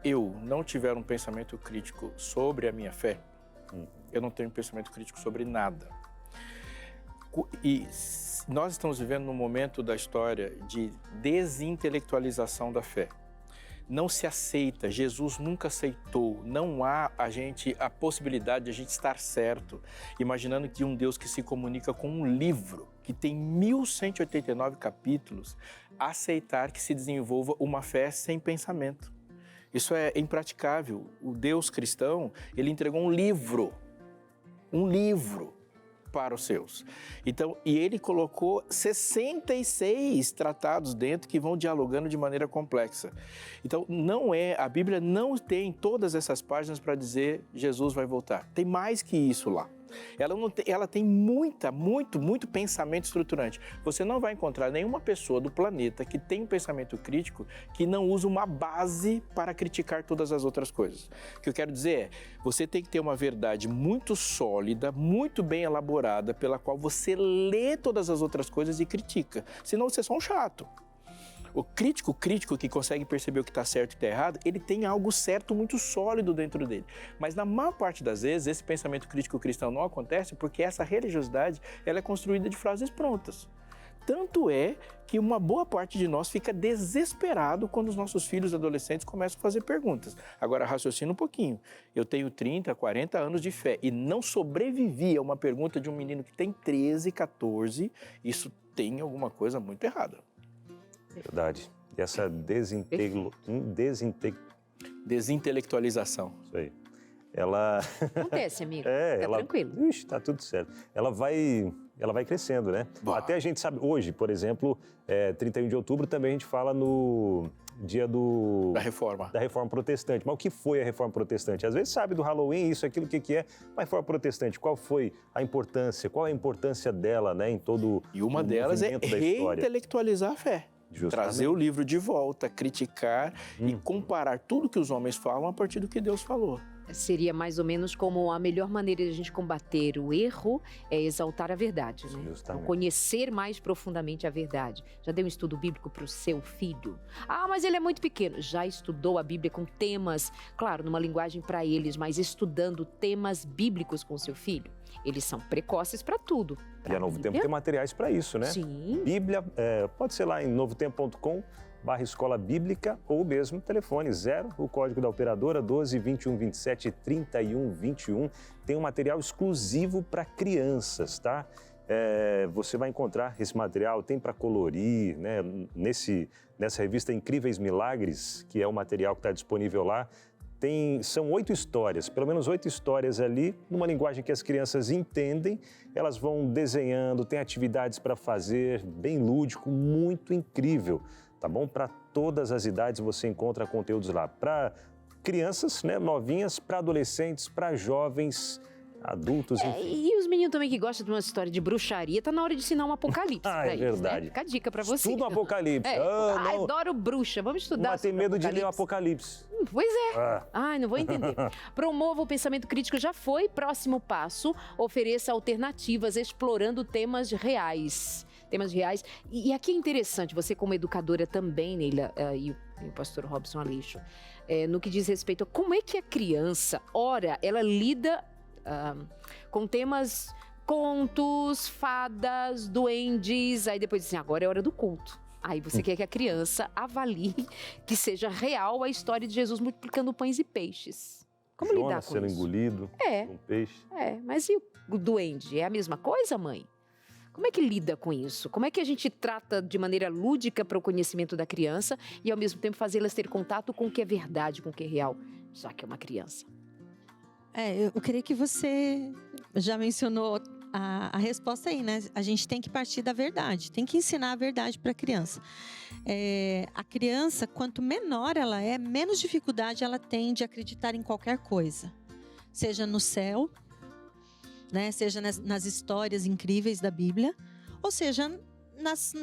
C: eu não tiver um pensamento crítico sobre a minha fé, eu não tenho um pensamento crítico sobre nada. E nós estamos vivendo num momento da história de desintelectualização da fé. Não se aceita, Jesus nunca aceitou, não há a possibilidade de a gente estar certo, imaginando que um Deus que se comunica com um livro, que tem 1189 capítulos, aceitar que se desenvolva uma fé sem pensamento. Isso é impraticável. O Deus cristão, ele entregou um livro para os seus. Então, e ele colocou 66 tratados dentro que vão dialogando de maneira complexa. Então, a Bíblia não tem todas essas páginas para dizer Jesus vai voltar. Tem mais que isso lá. Ela tem muito pensamento estruturante. Você não vai encontrar nenhuma pessoa do planeta que tem um pensamento crítico que não usa uma base para criticar todas as outras coisas. O que eu quero dizer é, você tem que ter uma verdade muito sólida, muito bem elaborada, pela qual você lê todas as outras coisas e critica. Senão você é só um chato. O crítico que consegue perceber o que está certo e o que está errado, ele tem algo certo muito sólido dentro dele. Mas na maior parte das vezes, esse pensamento crítico cristão não acontece porque essa religiosidade ela é construída de frases prontas. Tanto é que uma boa parte de nós fica desesperado quando os nossos filhos adolescentes começam a fazer perguntas. Agora, raciocina um pouquinho. Eu tenho 30, 40 anos de fé e não sobrevivi a uma pergunta de um menino que tem 13, 14, isso tem alguma coisa muito errada.
B: Verdade. E essa
C: desintelectualização.
B: Isso aí. Ela...
A: Acontece, amigo.
B: Fica
A: tranquilo.
B: Ixi, tá tudo certo. Ela vai crescendo, né?
C: Boa.
B: Até a gente sabe, hoje, por exemplo, 31 de outubro, também a gente fala no dia
C: Da Reforma.
B: Da Reforma Protestante. Mas o que foi a Reforma Protestante? Às vezes sabe do Halloween, isso, aquilo, o que é. Mas a Reforma Protestante, qual foi a importância? Qual é a importância dela, né, em todo
C: E uma delas é reintelectualizar a fé.
B: Justamente.
C: Trazer o livro de volta, criticar e comparar tudo que os homens falam a partir do que Deus falou.
A: Seria mais ou menos como a melhor maneira de a gente combater o erro é exaltar a verdade, né? Então, conhecer mais profundamente a verdade. Já deu um estudo bíblico para o seu filho? Ah, mas ele é muito pequeno. Já estudou a Bíblia com temas, claro, numa linguagem para eles, mas estudando temas bíblicos com o seu filho? Eles são precoces para tudo.
B: E a Novo Tempo tem materiais para isso, né?
A: Sim.
B: Bíblia, pode ser lá em novotempo.com/escola bíblica ou mesmo telefone 0, o código da operadora 12 21 27 31 21. Tem um material exclusivo para crianças, tá? Você vai encontrar esse material, tem para colorir, né? Nessa revista Incríveis Milagres, que é o material que está disponível lá. São 8 histórias, pelo menos 8 histórias ali, numa linguagem que as crianças entendem. Elas vão desenhando, tem atividades para fazer, bem lúdico, muito incrível, tá bom? Para todas as idades você encontra conteúdos lá. Para crianças, né, novinhas, para adolescentes, para jovens, adultos, enfim.
A: E os meninos também que gostam de uma história de bruxaria, tá na hora de ensinar um apocalipse pra eles,
B: verdade.
A: né? Fica a dica pra você.
B: Estuda o apocalipse. Não.
A: Adoro bruxa, vamos estudar.
B: Mas tem medo de ler o apocalipse.
A: Pois é. Ai, não vou entender. Promova o pensamento crítico, já foi. Próximo passo, ofereça alternativas explorando temas reais. E aqui é interessante, você como educadora também, Neila, e o pastor Robson Aleixo, no que diz respeito a como é que a criança, ora, ela lida com temas, contos, fadas, duendes, aí depois assim, agora é hora do culto. Aí você quer que a criança avalie que seja real a história de Jesus multiplicando pães e peixes. Como lidar com
B: sendo
A: isso?
B: engolido por um peixe.
A: Mas e o duende? É a mesma coisa, mãe? Como é que lida com isso? Como é que a gente trata de maneira lúdica para o conhecimento da criança e ao mesmo tempo fazê-las ter contato com o que é verdade, com o que é real, já que é uma criança?
E: Eu creio que você já mencionou a resposta aí, né? A gente tem que partir da verdade, tem que ensinar a verdade para a criança. A criança, quanto menor ela é, menos dificuldade ela tem de acreditar em qualquer coisa. Seja no céu, né? Seja nas histórias incríveis da Bíblia, ou seja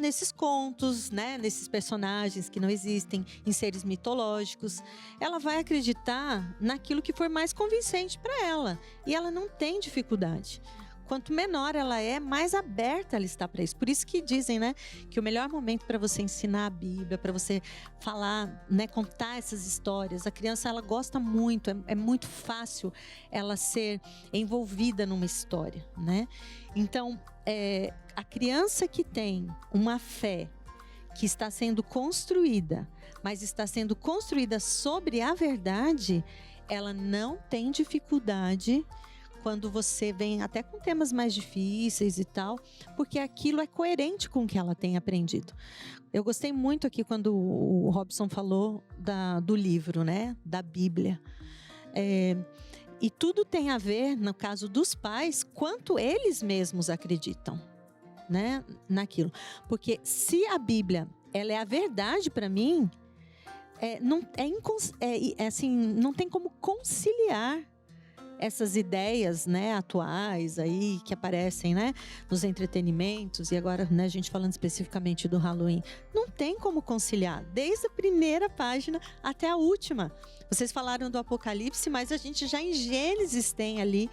E: nesses contos, né? Nesses personagens que não existem, em seres mitológicos. Ela vai acreditar naquilo que for mais convincente para ela. E ela não tem dificuldade. quanto menor ela é, mais aberta ela está para isso. Por isso que dizem, né, que o melhor momento para você ensinar a Bíblia, para você falar, né, contar essas histórias, a criança ela gosta muito, é muito fácil ela ser envolvida numa história, né? Então, a criança que tem uma fé que está sendo construída, mas está sendo construída sobre a verdade, ela não tem dificuldade quando você vem até com temas mais difíceis e tal, porque aquilo é coerente com o que ela tem aprendido. Eu gostei muito aqui quando o Robson falou do livro, né, da Bíblia. E tudo tem a ver, no caso dos pais, quanto eles mesmos acreditam, né, naquilo. Porque se a Bíblia ela é a verdade para mim, não tem como conciliar essas ideias, né, atuais aí que aparecem, né, nos entretenimentos, e agora, né, a gente falando especificamente do Halloween, não tem como conciliar, desde a primeira página até a última. Vocês falaram do Apocalipse, mas a gente já em Gênesis tem ali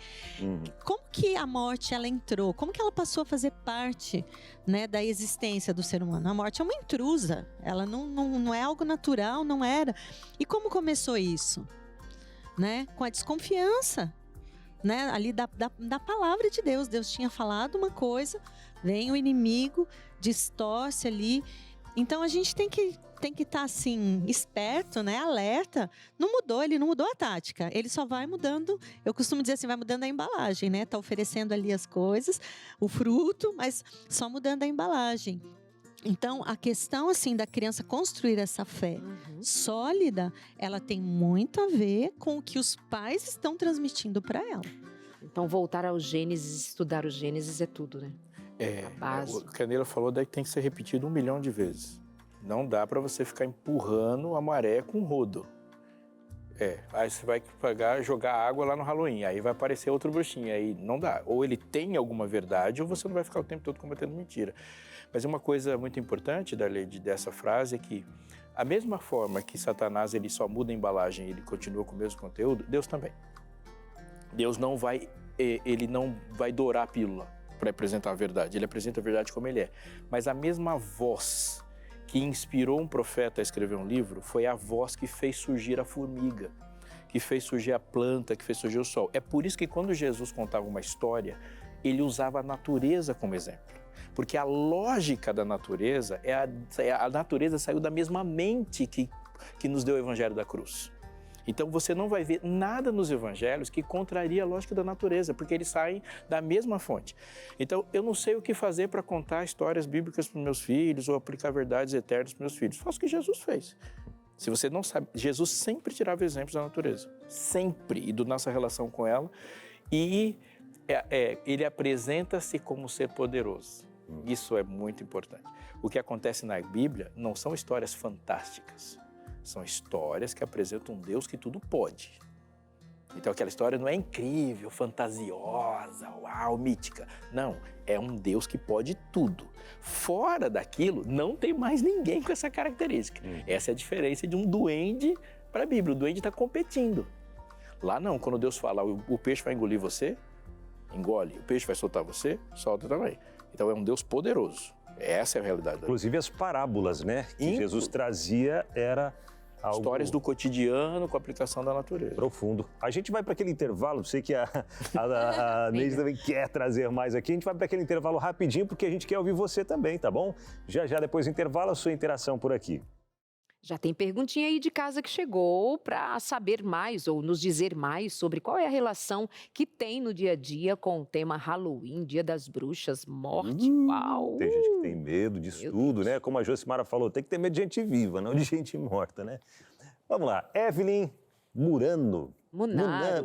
E: como que a morte ela entrou, como que ela passou a fazer parte, né, da existência do ser humano. A morte é uma intrusa, ela não é algo natural, não era. E como começou isso? Né? Com a desconfiança, né? Ali da palavra de Deus. Deus tinha falado uma coisa, vem o inimigo, distorce ali. Então a gente tem que estar assim, esperto, né? Alerta. Ele não mudou a tática, ele só vai mudando, eu costumo dizer assim, vai mudando a embalagem, né? Tá oferecendo ali as coisas, o fruto, mas só mudando a embalagem. Então, a questão, assim, da criança construir essa fé sólida, ela tem muito a ver com o que os pais estão transmitindo para ela.
A: Então, voltar ao Gênesis, estudar o Gênesis é tudo, né? A base.
C: O que a Neila falou daí tem que ser repetido 1 milhão de vezes. Não dá para você ficar empurrando a maré com rodo. Aí você vai jogar água lá no Halloween, aí vai aparecer outro bruxinho, aí não dá. Ou ele tem alguma verdade, ou você não vai ficar o tempo todo combatendo mentira. Mas uma coisa muito importante dessa frase é que a mesma forma que Satanás ele só muda a embalagem e ele continua com o mesmo conteúdo, Deus também. Deus não vai dourar a pílula para apresentar a verdade, ele apresenta a verdade como ele é. Mas a mesma voz que inspirou um profeta a escrever um livro foi a voz que fez surgir a formiga, que fez surgir a planta, que fez surgir o sol. É por isso que quando Jesus contava uma história, ele usava a natureza como exemplo. Porque a lógica da natureza a natureza saiu da mesma mente que nos deu o evangelho da cruz. Então você não vai ver nada nos evangelhos que contraria a lógica da natureza, porque eles saem da mesma fonte. Então eu não sei o que fazer para contar histórias bíblicas para os meus filhos ou aplicar verdades eternas para os meus filhos. Faço o que Jesus fez. Se você não sabe, Jesus sempre tirava exemplos da natureza. Sempre. E da nossa relação com ela. E ele apresenta-se como ser poderoso. Isso é muito importante. O que acontece na Bíblia não são histórias fantásticas. São histórias que apresentam um Deus que tudo pode. Então aquela história não é incrível, fantasiosa, uau, mítica. Não, é um Deus que pode tudo. Fora daquilo, não tem mais ninguém com essa característica. Essa é a diferença de um duende para a Bíblia. O duende está competindo. Lá não, quando Deus fala, o peixe vai engolir você, engole. O peixe vai soltar você, solta também. Então é um Deus poderoso. Essa é a realidade.
B: Inclusive as parábolas, né? Que Jesus trazia era algo...
C: Histórias do cotidiano com a aplicação da natureza.
B: Profundo. A gente vai para aquele intervalo, sei que a Neide também quer trazer mais aqui. A gente vai para aquele intervalo rapidinho, porque a gente quer ouvir você também, tá bom? Já depois do intervalo, a sua interação por aqui.
A: Já tem perguntinha aí de casa que chegou para saber mais ou nos dizer mais sobre qual é a relação que tem no dia a dia com o tema Halloween, Dia das Bruxas, morte, uau!
B: Tem gente que tem medo disso tudo, né? Como a Josimara falou, tem que ter medo de gente viva, não de gente morta, né? Vamos lá, Evelyn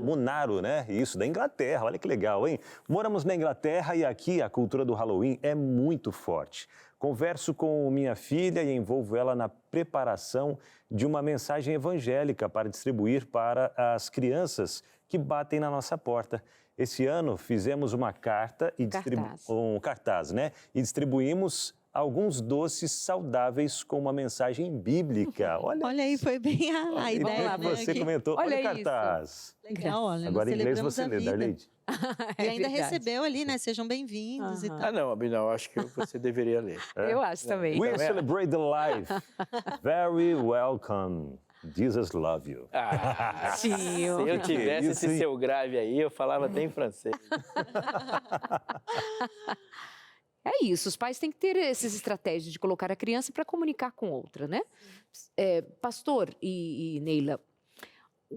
B: Munaro, né? Isso, da Inglaterra, olha que legal, hein? Moramos na Inglaterra e aqui a cultura do Halloween é muito forte. Converso com minha filha e envolvo ela na preparação de uma mensagem evangélica para distribuir para as crianças que batem na nossa porta. Esse ano fizemos uma carta e um cartaz, né? E distribuímos alguns doces saudáveis com uma mensagem bíblica.
E: Olha aí, foi bem a
B: e
E: ideia,
B: como
E: né?
B: você
E: que
B: comentou.
A: Olha
B: Olha o cartaz.
E: legal, olha,
B: Agora
E: nós
B: em inglês
E: celebramos
B: você
E: a
B: lê,
E: vida.
B: Darleide.
E: E ainda
A: verdade.
E: recebeu ali, né? Sejam bem-vindos e
A: Aham.
E: tal.
C: Ah, não, Abinão, acho que você deveria ler.
A: Eu acho também.
B: We
C: Tá vendo?
B: celebrate the life. Very welcome. Jesus love you.
C: Ah, se
A: Tio.
C: eu tivesse
B: Isso,
C: esse
B: hein?
C: seu grave aí, eu falava até em francês.
A: É isso, os pais têm que ter essas estratégias de colocar a criança para comunicar com outra, né? Pastor e Neila,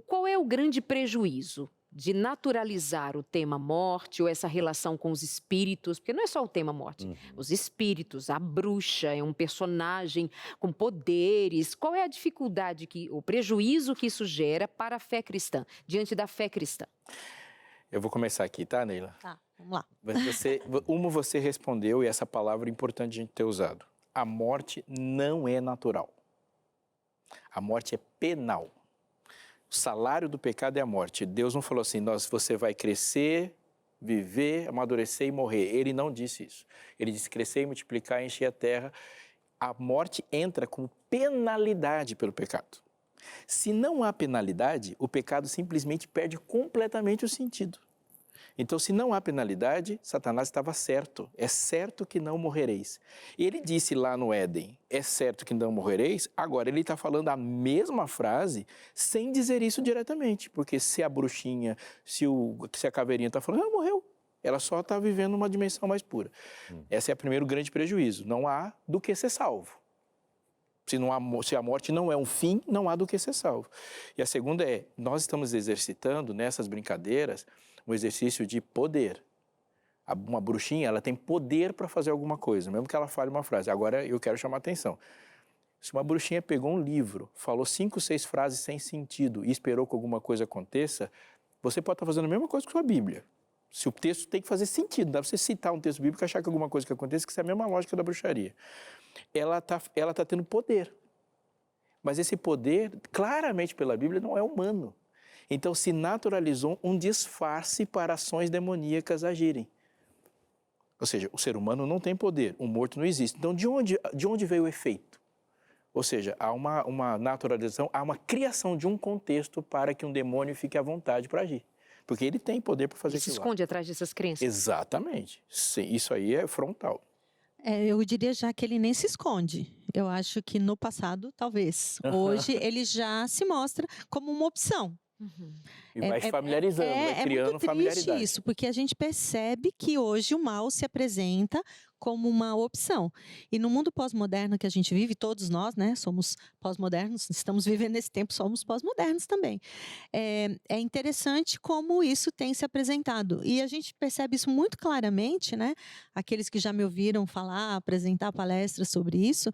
A: qual é o grande prejuízo de naturalizar o tema morte ou essa relação com os espíritos? Porque não é só o tema morte, os espíritos, a bruxa é um personagem com poderes. Qual é a dificuldade, o prejuízo que isso gera para a fé cristã, diante da fé cristã?
C: Eu vou começar aqui, tá, Neila?
E: Tá, vamos lá.
C: Você respondeu, e essa palavra é importante a gente ter usado. A morte não é natural. A morte é penal. O salário do pecado é a morte. Deus não falou assim, você vai crescer, viver, amadurecer e morrer. Ele não disse isso. Ele disse crescer e multiplicar e encher a terra. A morte entra como penalidade pelo pecado. Se não há penalidade, o pecado simplesmente perde completamente o sentido. Então, se não há penalidade, Satanás estava certo. É certo que não morrereis. Ele disse lá no Éden, é certo que não morrereis. Agora, ele está falando a mesma frase sem dizer isso diretamente. Porque se a bruxinha, se a caveirinha está falando, ela morreu. Ela só está vivendo uma dimensão mais pura. Esse é o primeiro grande prejuízo. Não há do que ser salvo. Se a morte não é um fim, não há do que ser salvo. E a segunda é, nós estamos exercitando nessas brincadeiras um exercício de poder. Uma bruxinha, ela tem poder para fazer alguma coisa, mesmo que ela fale uma frase. Agora eu quero chamar a atenção. Se uma bruxinha pegou um livro, falou 5, 6 frases sem sentido e esperou que alguma coisa aconteça, você pode estar fazendo a mesma coisa com a sua Bíblia. Se o texto tem que fazer sentido, não dá para você citar um texto bíblico e achar que alguma coisa que aconteça, que isso é a mesma lógica da bruxaria. Ela tá tendo poder. Mas esse poder, claramente pela Bíblia, não é humano. Então se naturalizou um disfarce para ações demoníacas agirem. Ou seja, o ser humano não tem poder, o morto não existe. Então de onde veio o efeito? Ou seja, há uma naturalização, há uma criação de um contexto para que um demônio fique à vontade para agir. Porque ele tem poder para fazer
A: Ele se
C: aquilo lá.
A: esconde atrás dessas crenças.
C: Exatamente. Sim, isso aí é frontal.
E: Eu diria já que ele nem se esconde. Eu acho que no passado, talvez. Hoje, ele já se mostra como uma opção.
C: E vai familiarizando, vai criando
E: É muito triste
C: familiaridade.
E: isso, porque a gente percebe que hoje o mal se apresenta como uma opção. E no mundo pós-moderno que a gente vive, todos nós, né, somos pós-modernos, estamos vivendo nesse tempo, somos pós-modernos também. É interessante como isso tem se apresentado. E a gente percebe isso muito claramente, né? Aqueles que já me ouviram falar, apresentar palestras sobre isso,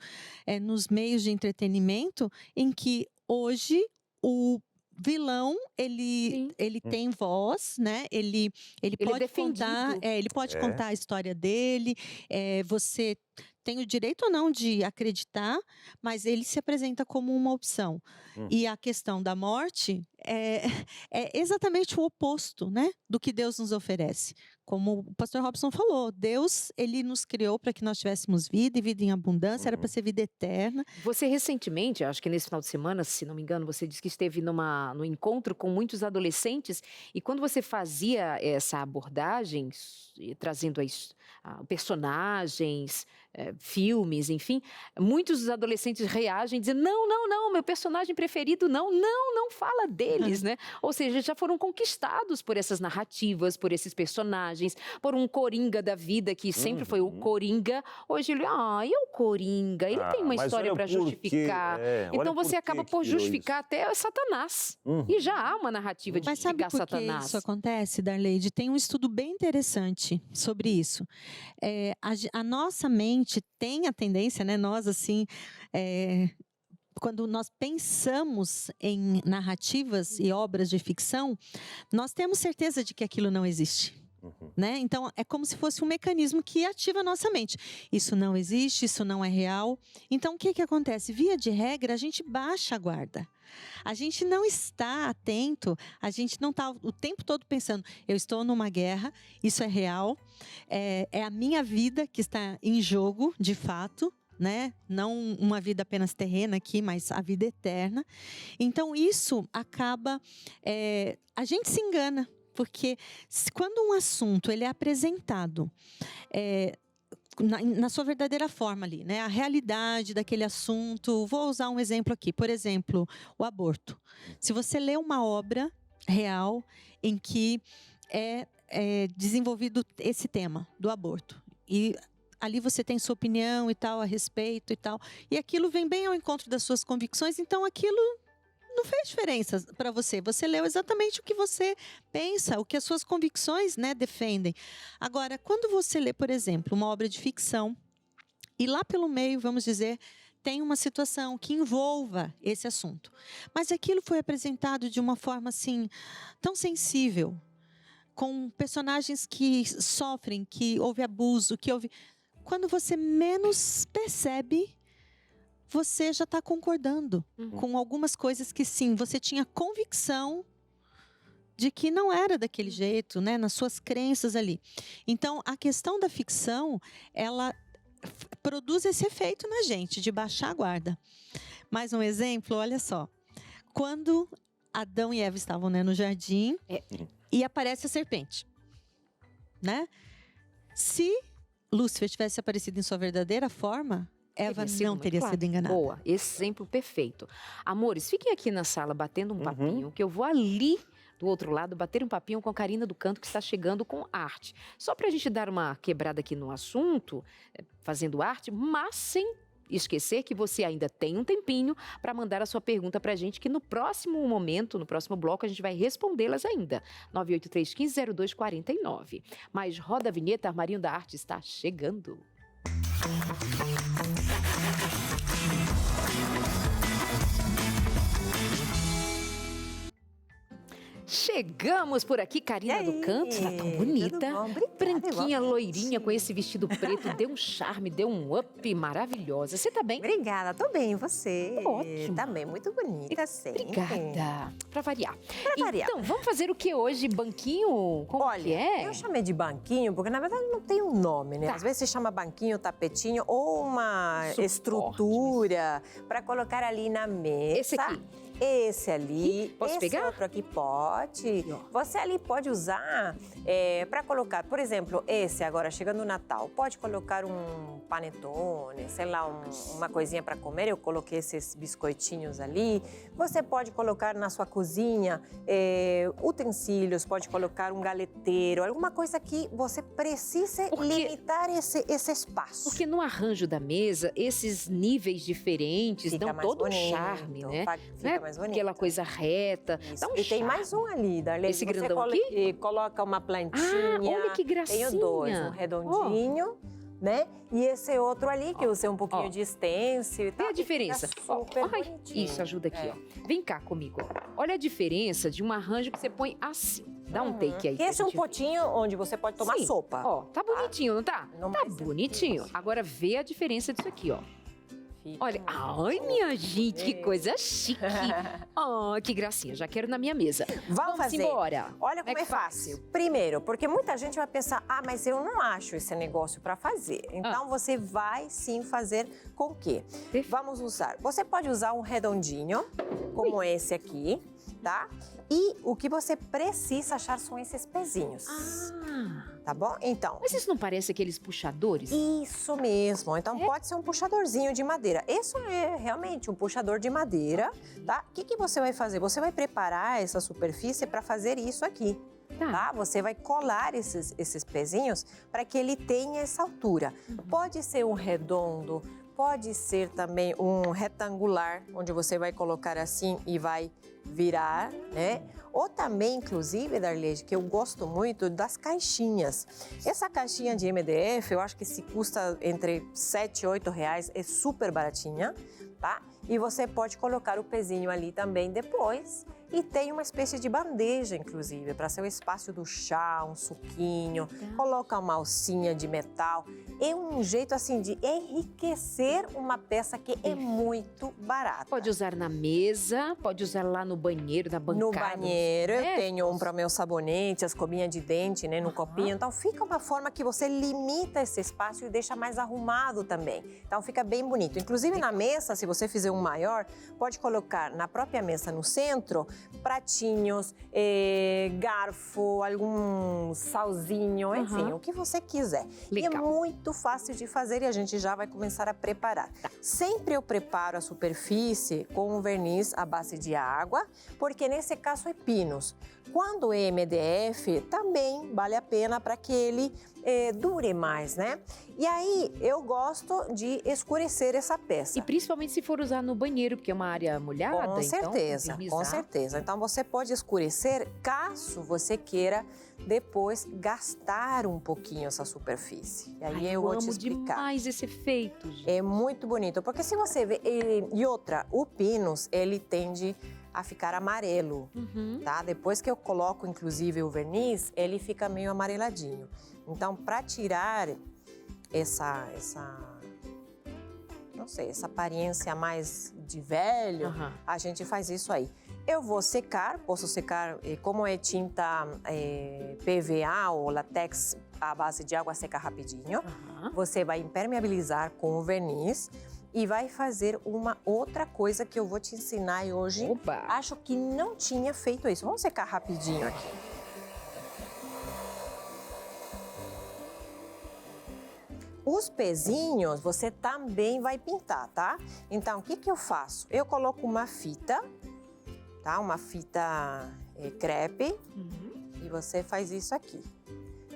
E: nos meios de entretenimento, em que hoje o vilão, ele tem voz, né? Ele pode contar, ele pode contar a história dele. Você tem o direito ou não de acreditar, mas ele se apresenta como uma opção. E a questão da morte é exatamente o oposto, né, do que Deus nos oferece. Como o pastor Robson falou, Deus, ele nos criou para que nós tivéssemos vida e vida em abundância, era para ser vida eterna.
A: Você recentemente, acho que nesse final de semana, se não me engano, você disse que esteve no encontro com muitos adolescentes, e quando você fazia essa abordagem, trazendo personagens, filmes, enfim, muitos dos adolescentes reagem dizendo, não, meu personagem preferido não fala deles, né? Ou seja, já foram conquistados por essas narrativas, por esses personagens, por um Coringa da vida, que sempre foi o Coringa. Hoje ele, e o Coringa? Ele tem uma história para justificar. Então você acaba por justificar até Satanás. E já há uma narrativa de
E: Mas
A: justificar
E: sabe por
A: Satanás.
E: que isso acontece, Darleide? Tem um estudo bem interessante sobre isso. A nossa mente tem a tendência, né? Nós, assim, quando nós pensamos em narrativas e obras de ficção, nós temos certeza de que aquilo não existe. Né? Então, é como se fosse um mecanismo que ativa a nossa mente. Isso não existe, isso não é real. Então, o que acontece? Via de regra, a gente baixa a guarda. A gente não está atento, a gente não está o tempo todo pensando, eu estou numa guerra, isso é real, é a minha vida que está em jogo, de fato, né? Não uma vida apenas terrena aqui, mas a vida eterna. Então, isso acaba... a gente se engana. Porque quando um assunto ele é apresentado na sua verdadeira forma ali, né? A realidade daquele assunto. Vou usar um exemplo aqui. Por exemplo, o aborto. Se você lê uma obra real em que é desenvolvido esse tema do aborto e ali você tem sua opinião e tal a respeito e tal, e aquilo vem bem ao encontro das suas convicções, então aquilo não fez diferença para você. Você leu exatamente o que você pensa, o que as suas convicções, né, defendem. Agora, quando você lê, por exemplo, uma obra de ficção, e lá pelo meio, vamos dizer, tem uma situação que envolva esse assunto. Mas aquilo foi apresentado de uma forma, assim, tão sensível, com personagens que sofrem, que houve abuso, que houve... Quando você menos percebe... você já está concordando com algumas coisas que, sim, você tinha convicção de que não era daquele jeito, né? Nas suas crenças ali. Então, a questão da ficção, ela produz esse efeito na gente, de baixar a guarda. Mais um exemplo, olha só. Quando Adão e Eva estavam, né, no jardim, e aparece a serpente, né? Se Lúcifer tivesse aparecido em sua verdadeira forma... Eva não teria sido enganada.
A: Boa, exemplo perfeito. Amores, fiquem aqui na sala batendo um papinho, que eu vou ali do outro lado bater um papinho com a Karina do Canto, que está chegando com arte. Só para a gente dar uma quebrada aqui no assunto, fazendo arte, mas sem esquecer que você ainda tem um tempinho para mandar a sua pergunta para a gente, que no próximo momento, no próximo bloco, a gente vai respondê-las ainda. 983-150249. Mas roda a vinheta, Armarinho da Arte está chegando. Chegamos por aqui, Karina do Canto, tá tão bonita, branquinha, loirinha, com esse vestido preto, deu um charme, deu um up, maravilhosa. Você tá bem?
F: Obrigada, tô bem, e você?
A: Ótimo.
F: Também, muito bonita sempre.
A: Obrigada, pra variar.
F: Pra variar.
A: Então, vamos fazer o que hoje? Banquinho? Como
F: Olha,
A: que é?
F: eu chamei de banquinho, porque na verdade não tem um nome, né?
A: Tá.
F: Às vezes você chama banquinho, tapetinho, ou uma
A: Suporte
F: estrutura para colocar ali na mesa.
A: Esse aqui.
F: Esse ali.
A: Posso
F: esse
A: pegar?
F: outro aqui pode. Você ali pode usar para colocar, por exemplo, esse agora, chegando o Natal, pode colocar um panetone, sei lá, uma coisinha para comer. Eu coloquei esses biscoitinhos ali. Você pode colocar na sua cozinha utensílios, pode colocar um galeteiro, alguma coisa que você precise limitar esse espaço.
A: Porque no arranjo da mesa, esses níveis diferentes
F: Fica
A: dão
F: mais
A: todo um
F: bonito,
A: charme, né?
F: Fica mais bonito.
A: Aquela coisa reta.
F: Isso.
A: Dá um
F: E tem
A: charme.
F: mais um ali, Darlene.
A: Esse
F: Você
A: grandão aqui?
F: coloca uma plantinha.
A: Ah, olha que gracinha.
F: Tenho dois, um redondinho, né? E esse outro ali, que eu usei um pouquinho
A: Ó.
F: de stencil e tal.
A: Vê a diferença.
F: Fica super
A: Ai,
F: bonitinho.
A: isso, ajuda aqui, ó. Vem cá comigo, ó. Olha a diferença de um arranjo que você põe assim. Dá um take aí. pra
F: Esse é um
A: gente ver.
F: potinho onde você pode tomar
A: Sim.
F: sopa.
A: Ó, tá bonitinho, não tá?
F: Não
A: Tá
F: mais
A: bonitinho.
F: isso.
A: Agora vê a diferença disso aqui, ó.
F: Fica
A: Olha,
F: muito
A: ai,
F: bom.
A: minha gente, que coisa chique. Ai, que gracinha, já quero na minha mesa.
F: Vamos fazer.
A: embora.
F: Olha como é fácil. Primeiro, porque muita gente vai pensar, mas eu não acho esse negócio para fazer. Então, você vai sim fazer com o quê?
A: Perfeito.
F: Vamos usar. Você pode usar um redondinho, como esse aqui, tá? E o que você precisa achar são esses pezinhos. Tá bom? Então,
A: Mas isso não parece aqueles puxadores?
F: isso mesmo. Então, pode ser um puxadorzinho de madeira. Isso é realmente um puxador de madeira, tá? O que você vai fazer? Você vai preparar essa superfície para fazer isso aqui. Tá? Você vai colar esses pezinhos para que ele tenha essa altura. Pode ser um redondo, pode ser também um retangular, onde você vai colocar assim e vai virar, né? Ou também, inclusive, Darlene, que eu gosto muito das caixinhas. Essa caixinha de MDF, eu acho que se custa entre 7 e 8 reais, é super baratinha, tá? E você pode colocar o pezinho ali também depois E tem uma espécie de bandeja, inclusive, para ser o espaço do chá, um suquinho, coloca uma alcinha de metal. É um jeito assim de enriquecer uma peça que é muito barata.
A: Pode usar na mesa, pode usar lá no banheiro, na bancada.
F: No banheiro, eu
A: É,
F: tenho um para o meu sabonete, as escovinhas de dente, né, no copinho. Então, fica uma forma que você limita esse espaço e deixa mais arrumado também. Então, fica bem bonito. Inclusive, na mesa, se você fizer um maior, pode colocar na própria mesa, no centro, pratinhos, garfo, algum salzinho, enfim, o que você quiser.
A: Legal.
F: E é muito fácil de fazer e a gente já vai começar a preparar. Sempre eu preparo a superfície com um verniz à base de água, porque nesse caso é pinos. Quando é MDF, também vale a pena para que ele dure mais, né? E aí, eu gosto de escurecer essa peça.
A: E principalmente se for usar no banheiro, porque é uma área molhada.
F: Com certeza,
A: então,
F: com certeza. Então, você pode escurecer caso você queira depois gastar um pouquinho essa superfície. E aí eu vou te explicar.
A: Demais esse efeito, gente.
F: É muito bonito, porque se você vê... E outra, o pinus, ele tende a ficar amarelo, tá? Depois que eu coloco, inclusive, o verniz, ele fica meio amareladinho. Então, para tirar essa aparência mais de velho, a gente faz isso aí. Eu vou secar, posso secar, como é tinta PVA ou latex à base de água, seca rapidinho. Você vai impermeabilizar com o verniz e vai fazer uma outra coisa que eu vou te ensinar hoje.
A: Opa!
F: Acho que não tinha feito isso. Vamos secar rapidinho aqui. Os pezinhos você também vai pintar, tá? Então, o que que eu faço? Eu coloco uma fita, tá? Uma fita crepe e você faz isso aqui.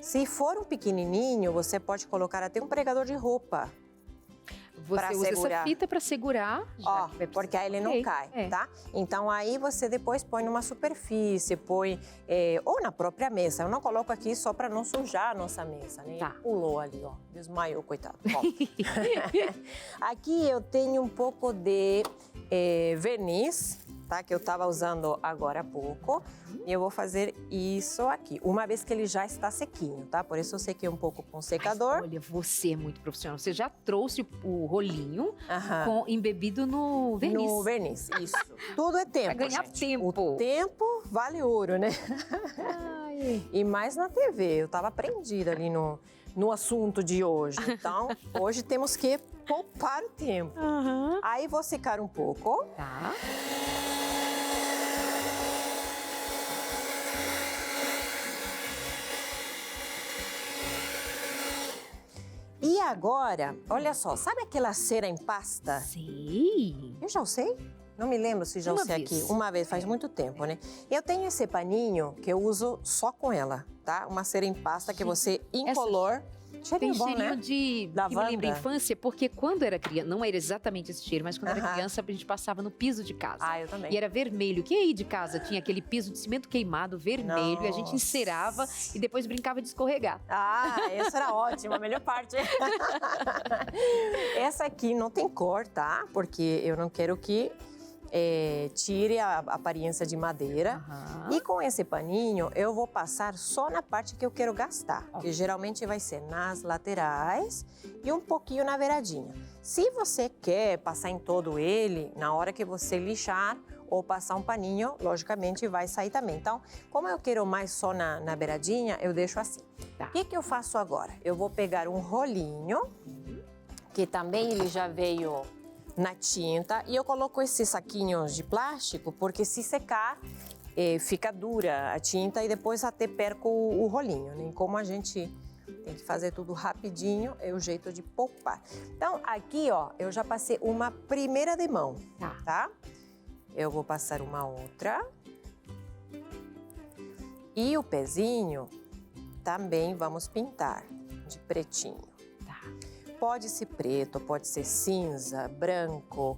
F: Se for um pequenininho, você pode colocar até um pregador de roupa.
A: Você usa
F: segurar.
A: essa fita para segurar, já que vai
F: porque aí ele não cai, tá? Então, aí você depois põe numa superfície, põe ou na própria mesa. Eu não coloco aqui só para não sujar a nossa mesa, né?
A: Tá.
F: Pulou ali, ó, desmaiou, coitado. Aqui eu tenho um pouco de verniz, tá? Que eu estava usando agora há pouco. E eu vou fazer isso aqui, uma vez que ele já está sequinho, tá? Por isso eu sequei um pouco com o secador.
A: Mas, olha, você é muito profissional. Você já trouxe o rolinho embebido no verniz.
F: No verniz, isso. Tudo é tempo,
A: Pra ganhar
F: gente.
A: tempo.
F: O tempo vale ouro, né?
A: Ai.
F: E mais na TV. Eu estava prendida ali no assunto de hoje. Então, hoje temos que poupar o tempo. Aí vou secar um pouco.
A: Tá.
F: E agora, olha só, sabe aquela cera em pasta?
A: Sei.
F: Eu já usei? Não me lembro se já
A: Uma
F: usei
A: vez.
F: aqui. Uma vez, faz muito tempo, né? Eu tenho esse paninho que eu uso só com ela, tá? Uma cera em pasta que você, incolor... Cheirinho
A: Tem
F: bom,
A: cheirinho
F: né?
A: que me
F: Lavanda.
A: lembra a infância, porque quando era criança, não era exatamente esse cheiro, mas quando era
F: Aham.
A: criança, a gente passava no piso de casa.
F: Ah, eu também.
A: E era vermelho. Quem aí de casa tinha aquele piso de cimento queimado, vermelho, e a gente
F: Nossa.
A: encerava e depois brincava de escorregar.
F: Ah, essa era ótima, a melhor parte. Essa aqui não tem cor, tá? Porque eu não quero que tire a aparência de madeira. E com esse paninho, eu vou passar só na parte que eu quero gastar, que geralmente vai ser nas laterais e um pouquinho na beiradinha. Se você quer passar em todo ele, na hora que você lixar ou passar um paninho, logicamente vai sair também. Então, como eu quero mais só na beiradinha, eu deixo assim.
A: Tá.
F: O que eu faço agora? Eu vou pegar um rolinho, que também ele já veio na tinta, e eu coloco esses saquinhos de plástico, porque se secar, fica dura a tinta e depois até perco o rolinho, né? Como a gente tem que fazer tudo rapidinho, é o jeito de poupar. Então, aqui, ó, eu já passei uma primeira de mão, tá? Eu vou passar uma outra. E o pezinho também vamos pintar de pretinho. Pode ser preto, pode ser cinza, branco,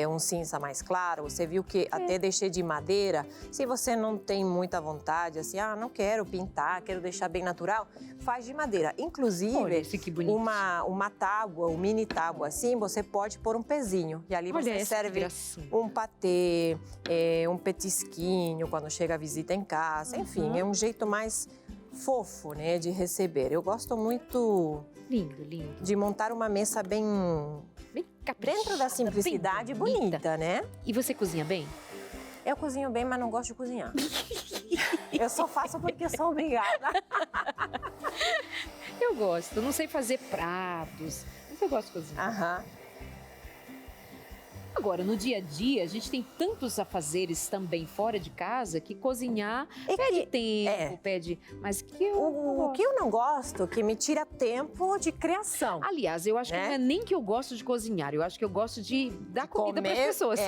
F: um cinza mais claro. Você viu que até deixei de madeira. Se você não tem muita vontade, assim, não quero pintar, quero deixar bem natural, faz de madeira. Inclusive,
A: Olha esse que bonito.
F: uma tábua, um mini tábua assim, você pode pôr um pezinho. E ali
A: Olha
F: você
A: essa que
F: serve
A: gracinha.
F: um patê, um petisquinho quando chega a visita em casa. Enfim, é um jeito mais fofo, né, de receber. Eu gosto muito
A: Lindo, lindo.
F: de montar uma mesa bem
A: Caprichada,
F: dentro da simplicidade,
A: bem bonita.
F: bonita, né?
A: E você cozinha bem?
F: Eu cozinho bem, mas não gosto de cozinhar. Eu só faço porque sou obrigada.
A: Eu gosto. Eu não sei fazer pratos, mas eu gosto de cozinhar.
F: Aham.
A: Agora, no dia a dia, a gente tem tantos afazeres também fora de casa que cozinhar
F: É
A: pede
F: que-
A: tempo,
F: é.
A: pede... Mas que eu
F: O que eu não gosto, que me tira tempo de criação.
A: Aliás, eu acho que
F: Né?
A: não é nem que eu gosto de cozinhar, eu acho que eu gosto de dar comida para as pessoas.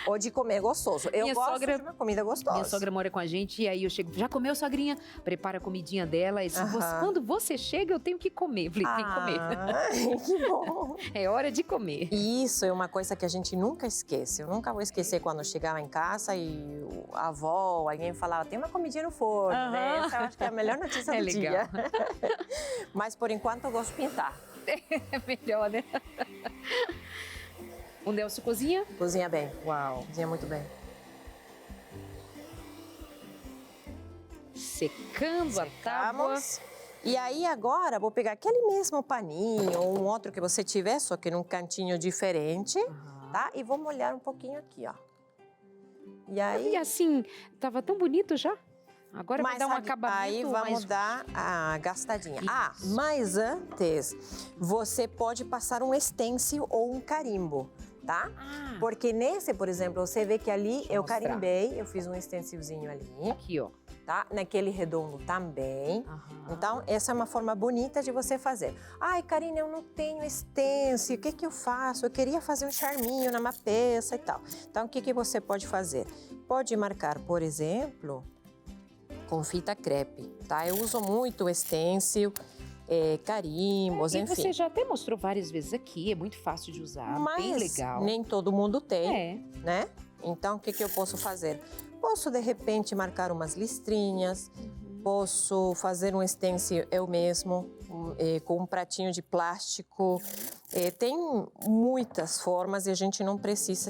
F: Ou de comer gostoso. Eu
A: Minha
F: gosto
A: sogra-
F: de uma comida gostosa.
A: Minha sogra mora com a gente e aí eu chego, já comeu, sogrinha? Prepara a comidinha dela. E se
F: Aham.
A: quando você chega, eu tenho que comer. Eu falei, tem que comer.
F: Ai, que bom.
A: É hora de comer.
F: E isso é uma coisa que a gente nunca esquece. Eu nunca vou esquecer quando eu chegava em casa e a avó, alguém falava, tem uma comidinha no forno, né?
A: Aham.
F: Essa eu acho que é a melhor notícia
A: É
F: do
A: legal.
F: dia. Mas por enquanto eu gosto de pintar.
A: É melhor, né? O Nelson cozinha?
F: Cozinha bem.
A: Uau.
F: Cozinha muito bem.
A: Secando a tábua.
F: Secamos. E aí agora vou pegar aquele mesmo paninho ou um outro que você tiver, só que num cantinho diferente, tá? E vou molhar um pouquinho aqui, ó. E aí...
A: E assim, tava tão bonito já. Agora vai
F: Mas
A: dar um
F: aí
A: acabamento
F: vamos
A: mais...
F: dar a gastadinha.
A: Isso.
F: Mas antes, você pode passar um stencil ou um carimbo, tá?
A: Ah,
F: Porque nesse, por exemplo, você vê que ali
A: Deixa eu
F: eu
A: mostrar.
F: carimbei, eu fiz um stencilzinho ali,
A: aqui, ó.
F: tá? Naquele redondo também.
A: Aham.
F: Então, essa é uma forma bonita de você fazer. Ai, Karine, eu não tenho stencil, o que que eu faço? Eu queria fazer um charminho numa peça e tal. Então, o que que você pode fazer? Pode marcar, por exemplo, com fita crepe, tá? Eu uso muito o stencil, carimbos,
A: E
F: enfim.
A: você já até mostrou várias vezes aqui, é muito fácil de usar, bem
F: Mas
A: legal.
F: nem todo mundo tem,
A: É.
F: né? Então, o que que eu posso fazer? Posso, de repente, marcar umas listrinhas, posso fazer um stencil eu mesmo, com um pratinho de plástico. Tem muitas formas e a gente não precisa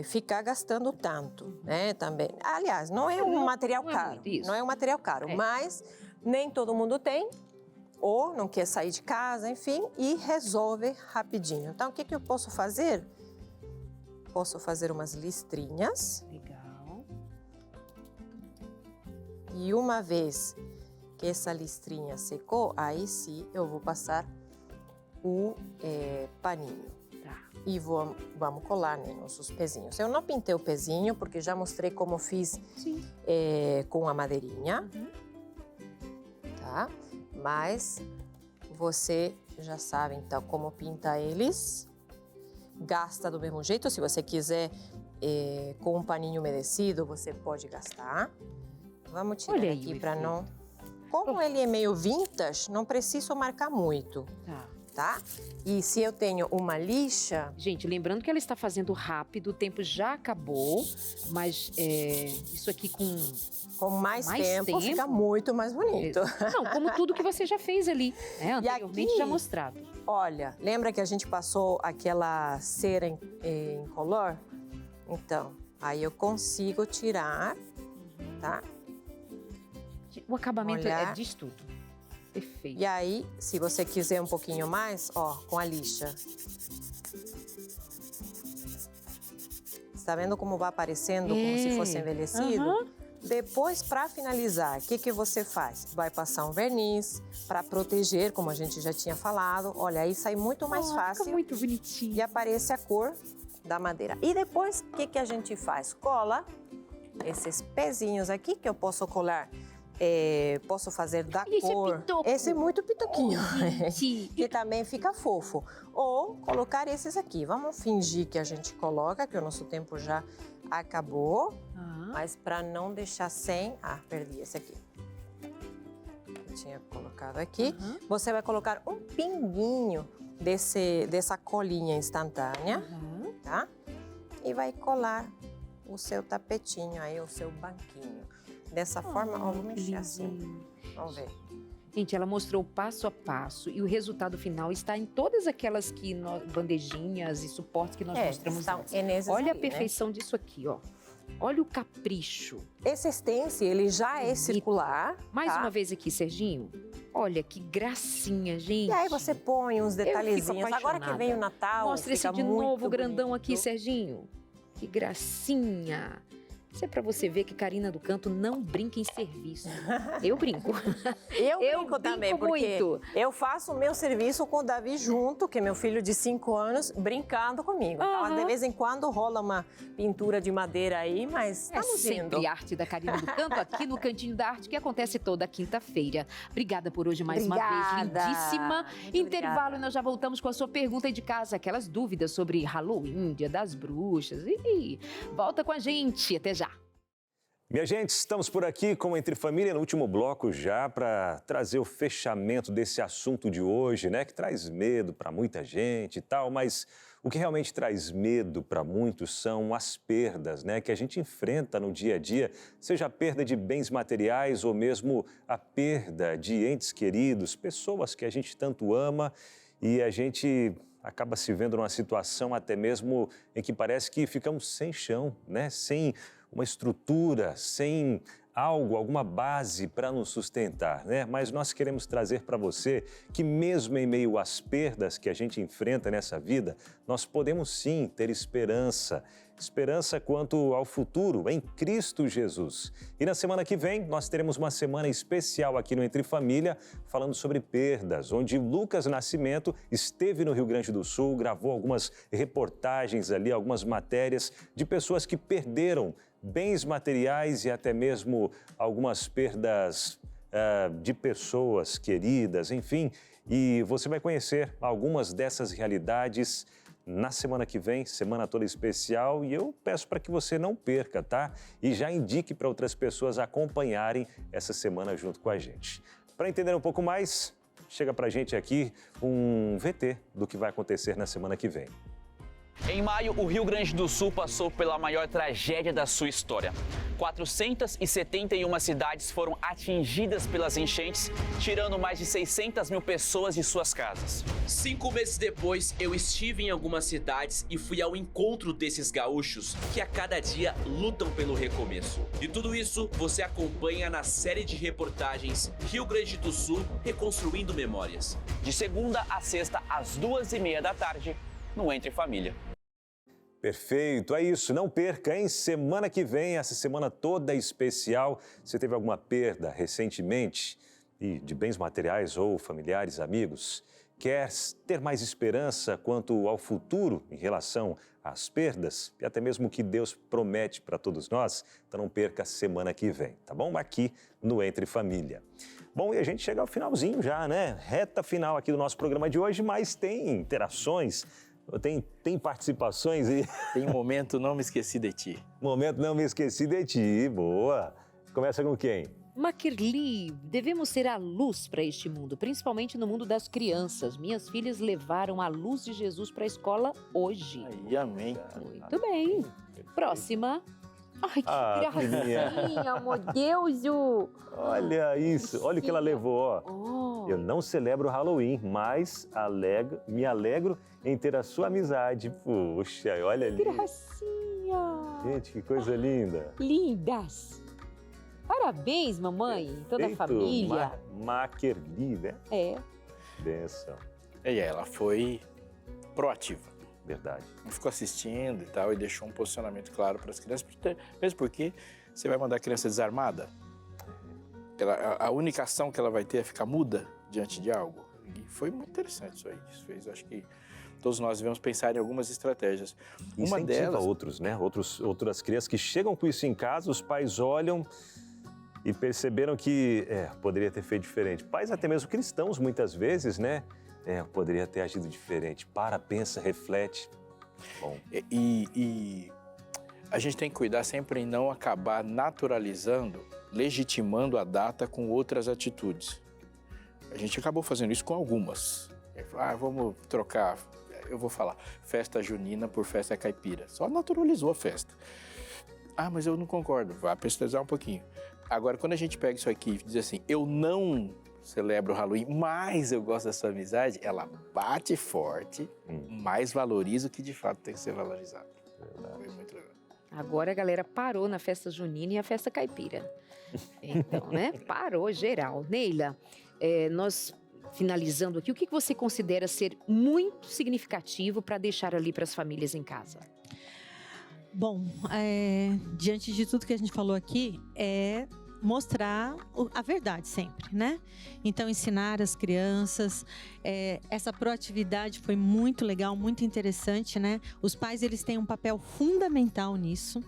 F: ficar gastando tanto, né? Também. Aliás, não é um material
A: não é
F: caro,
A: muito isso.
F: não é um material caro,
A: É.
F: mas nem todo mundo tem ou não quer sair de casa, enfim, e resolve rapidinho. Então, o que que eu posso fazer? Posso fazer umas listrinhas.
A: Legal.
F: E uma vez que essa listrinha secou, aí sim eu vou passar o paninho.
A: Tá.
F: E vamos colar, né, nossos pezinhos. Eu não pintei o pezinho, porque já mostrei como fiz
A: Sim.
F: com a madeirinha,
A: Uhum.
F: tá? Mas você já sabe, então, como pinta eles. Gasta do mesmo jeito, se você quiser com um paninho umedecido, você pode gastar. Vamos tirar
A: Olha aí
F: aqui
A: o
F: para
A: efeito.
F: não... Como ele é meio vintage, não preciso marcar muito,
A: Tá.
F: tá? E se eu tenho uma lixa,
A: Gente, lembrando que ela está fazendo rápido, o tempo já acabou, mas isso aqui
F: com mais
A: Mais
F: tempo,
A: tempo?
F: fica muito mais bonito.
A: Não, como tudo que você já fez ali, né? Anteriormente
F: aqui-
A: já mostrado.
F: Olha, lembra que a gente passou aquela cera em color? Então, aí eu consigo tirar, tá?
A: O acabamento
F: Olhar.
A: diz tudo. Perfeito.
F: E aí, se você quiser um pouquinho mais, ó, com a lixa. Está vendo como vai aparecendo, como se fosse envelhecido?
A: Aham.
F: Depois, para finalizar, o que que você faz? Vai passar um verniz para proteger, como a gente já tinha falado. Olha, aí sai muito mais
A: Fica
F: fácil
A: muito bonitinho.
F: e aparece a cor da madeira. E depois, o que que a gente faz? Cola esses pezinhos aqui que eu posso colar. Posso fazer da
A: Esse é
F: cor.
A: pitoco.
F: Esse é muito pitoquinho.
A: Gente,
F: Que também fica fofo. Ou colocar esses aqui. Vamos fingir que a gente coloca, que o nosso tempo já acabou.
A: Ah,
F: Mas para não deixar sem... Ah, perdi esse aqui. Vou tinha colocado aqui.
A: Uhum.
F: Você vai colocar um pinguinho dessa colinha instantânea,
A: Uhum.
F: tá? E vai colar o seu tapetinho aí, o seu banquinho. Dessa forma, ó, vou mexer assim.
A: Lindinho.
F: Vamos ver.
A: Gente, ela mostrou passo a passo e o resultado final está em todas aquelas bandejinhas e suportes que nós mostramos
F: estão
A: antes.
F: nesses
A: Olha a
F: aí, né?
A: perfeição disso aqui, ó. Olha o capricho.
F: Esse stencil, ele já é
A: Bonito.
F: circular.
A: Mais
F: tá?
A: uma vez aqui, Serginho. Olha que gracinha, gente.
F: E aí você põe uns detalhezinhos. Agora que
A: apaixonada.
F: vem o Natal,
A: Mostra esse
F: fica
A: de
F: muito
A: novo grandão
F: bonito.
A: aqui, Serginho. Que gracinha. Isso é pra você ver que Karina do Canto não brinca em serviço. Eu brinco.
F: Eu
A: Eu
F: brinco também,
A: brinco
F: porque
A: muito.
F: eu faço o meu serviço com o Davi junto, que é meu filho de 5 anos, brincando comigo. Então,
A: Aham.
F: de vez em quando rola uma pintura de madeira aí, mas
A: É
F: estamos
A: sempre
F: indo.
A: arte da Karina do Canto aqui no Cantinho da Arte, que acontece toda quinta-feira. Obrigada por hoje mais uma vez,
F: Obrigada.
A: lindíssima.
F: Muito
A: Intervalo
F: obrigada.
A: e nós já voltamos com a sua pergunta aí de casa, aquelas dúvidas sobre Halloween, Dia das Bruxas. E volta com a gente, até já.
B: Minha gente, estamos por aqui com Entre Família no último bloco já para trazer o fechamento desse assunto de hoje, né? Que traz medo para muita gente e tal, mas o que realmente traz medo para muitos são as perdas, né? Que a gente enfrenta no dia a dia, seja a perda de bens materiais ou mesmo a perda de entes queridos, pessoas que a gente tanto ama e a gente acaba se vendo numa situação até mesmo em que parece que ficamos sem chão, né? Sem uma estrutura, sem algo, alguma base para nos sustentar, né? Mas nós queremos trazer para você que mesmo em meio às perdas que a gente enfrenta nessa vida, nós podemos sim ter esperança. Esperança quanto ao futuro em Cristo Jesus. E na semana que vem, nós teremos uma semana especial aqui no Entre Família, falando sobre perdas, onde Lucas Nascimento esteve no Rio Grande do Sul, gravou algumas reportagens ali, algumas matérias de pessoas que perderam bens materiais e até mesmo algumas perdas de pessoas queridas, enfim. E você vai conhecer algumas dessas realidades na semana que vem, semana toda especial, e eu peço para que você não perca, tá? E já indique para outras pessoas acompanharem essa semana junto com a gente. Para entender um pouco mais, chega para a gente aqui um VT do que vai acontecer na semana que vem.
G: Em maio, o Rio Grande do Sul passou pela maior tragédia da sua história. 471 cidades foram atingidas pelas enchentes, tirando mais de 600 mil pessoas de suas casas.
H: 5 meses depois, eu estive em algumas cidades e fui ao encontro desses gaúchos que a cada dia lutam pelo recomeço. E tudo isso você acompanha na série de reportagens Rio Grande do Sul Reconstruindo Memórias.
G: De segunda a sexta, às 2h30 da tarde, no Entre Família.
B: Perfeito, é isso. Não perca, hein? Semana que vem, essa semana toda especial. Você teve alguma perda recentemente e de bens materiais ou familiares, amigos? Quer ter mais esperança quanto ao futuro em relação às perdas e até mesmo o que Deus promete para todos nós? Então não perca a semana que vem, tá bom? Aqui no Entre Família. Bom, e a gente chega ao finalzinho já, né? Reta final aqui do nosso programa de hoje, mas tem interações. Tem participações e...
C: Tem um momento Não Me Esqueci de Ti.
B: Momento Não Me Esqueci de Ti, boa. Começa com quem?
A: Maquerli, devemos ser a luz para este mundo, principalmente no mundo das crianças. Minhas filhas levaram a luz de Jesus para a escola hoje.
C: Ai, amém.
A: Muito bem. Próxima. Ai, que
B: filhinha.
A: gracinha, meu Deus!
B: Olha isso, olha o que ela levou, ó.
A: Oh.
B: Eu não celebro o Halloween, mas me alegro em ter a sua amizade. Puxa, olha ali.
A: Gracinha!
B: Gente, que coisa linda.
A: Lindas! Parabéns, mamãe, toda a
B: Perfeito.
A: família.
B: Maquerli, né?
A: É.
B: Benção.
C: E ela foi proativa.
B: Verdade.
C: Não ficou assistindo e tal, e deixou um posicionamento claro para as crianças, mesmo porque você vai mandar a criança desarmada. A única ação que ela vai ter é ficar muda diante de algo. E foi muito interessante isso aí. Isso fez, acho que todos nós devemos pensar em algumas estratégias. Uma delas...
B: outros, né? Outras crianças que chegam com isso em casa, os pais olham e perceberam que poderia ter feito diferente. Pais até mesmo cristãos, muitas vezes, né? Poderia ter agido diferente. Para, pensa, reflete. Bom.
C: E a gente tem que cuidar sempre em não acabar naturalizando, legitimando a data com outras atitudes. A gente acabou fazendo isso com algumas. Vamos trocar, eu vou falar, festa junina por festa caipira. Só naturalizou a festa. Mas eu não concordo, vá pesquisar um pouquinho. Agora, quando a gente pega isso aqui e diz assim, eu não celebro o Halloween, mas eu gosto da sua amizade, ela bate forte, mais valoriza o que de fato tem que ser valorizado. Foi muito legal.
A: Agora a galera parou na festa junina e a festa caipira. Então, né? Parou geral. Neila, nós finalizando aqui, o que você considera ser muito significativo para deixar ali para as famílias em casa?
E: Bom, diante de tudo que a gente falou aqui, mostrar a verdade sempre, né? Então, ensinar as crianças, essa proatividade foi muito legal, muito interessante, né? Os pais, eles têm um papel fundamental nisso.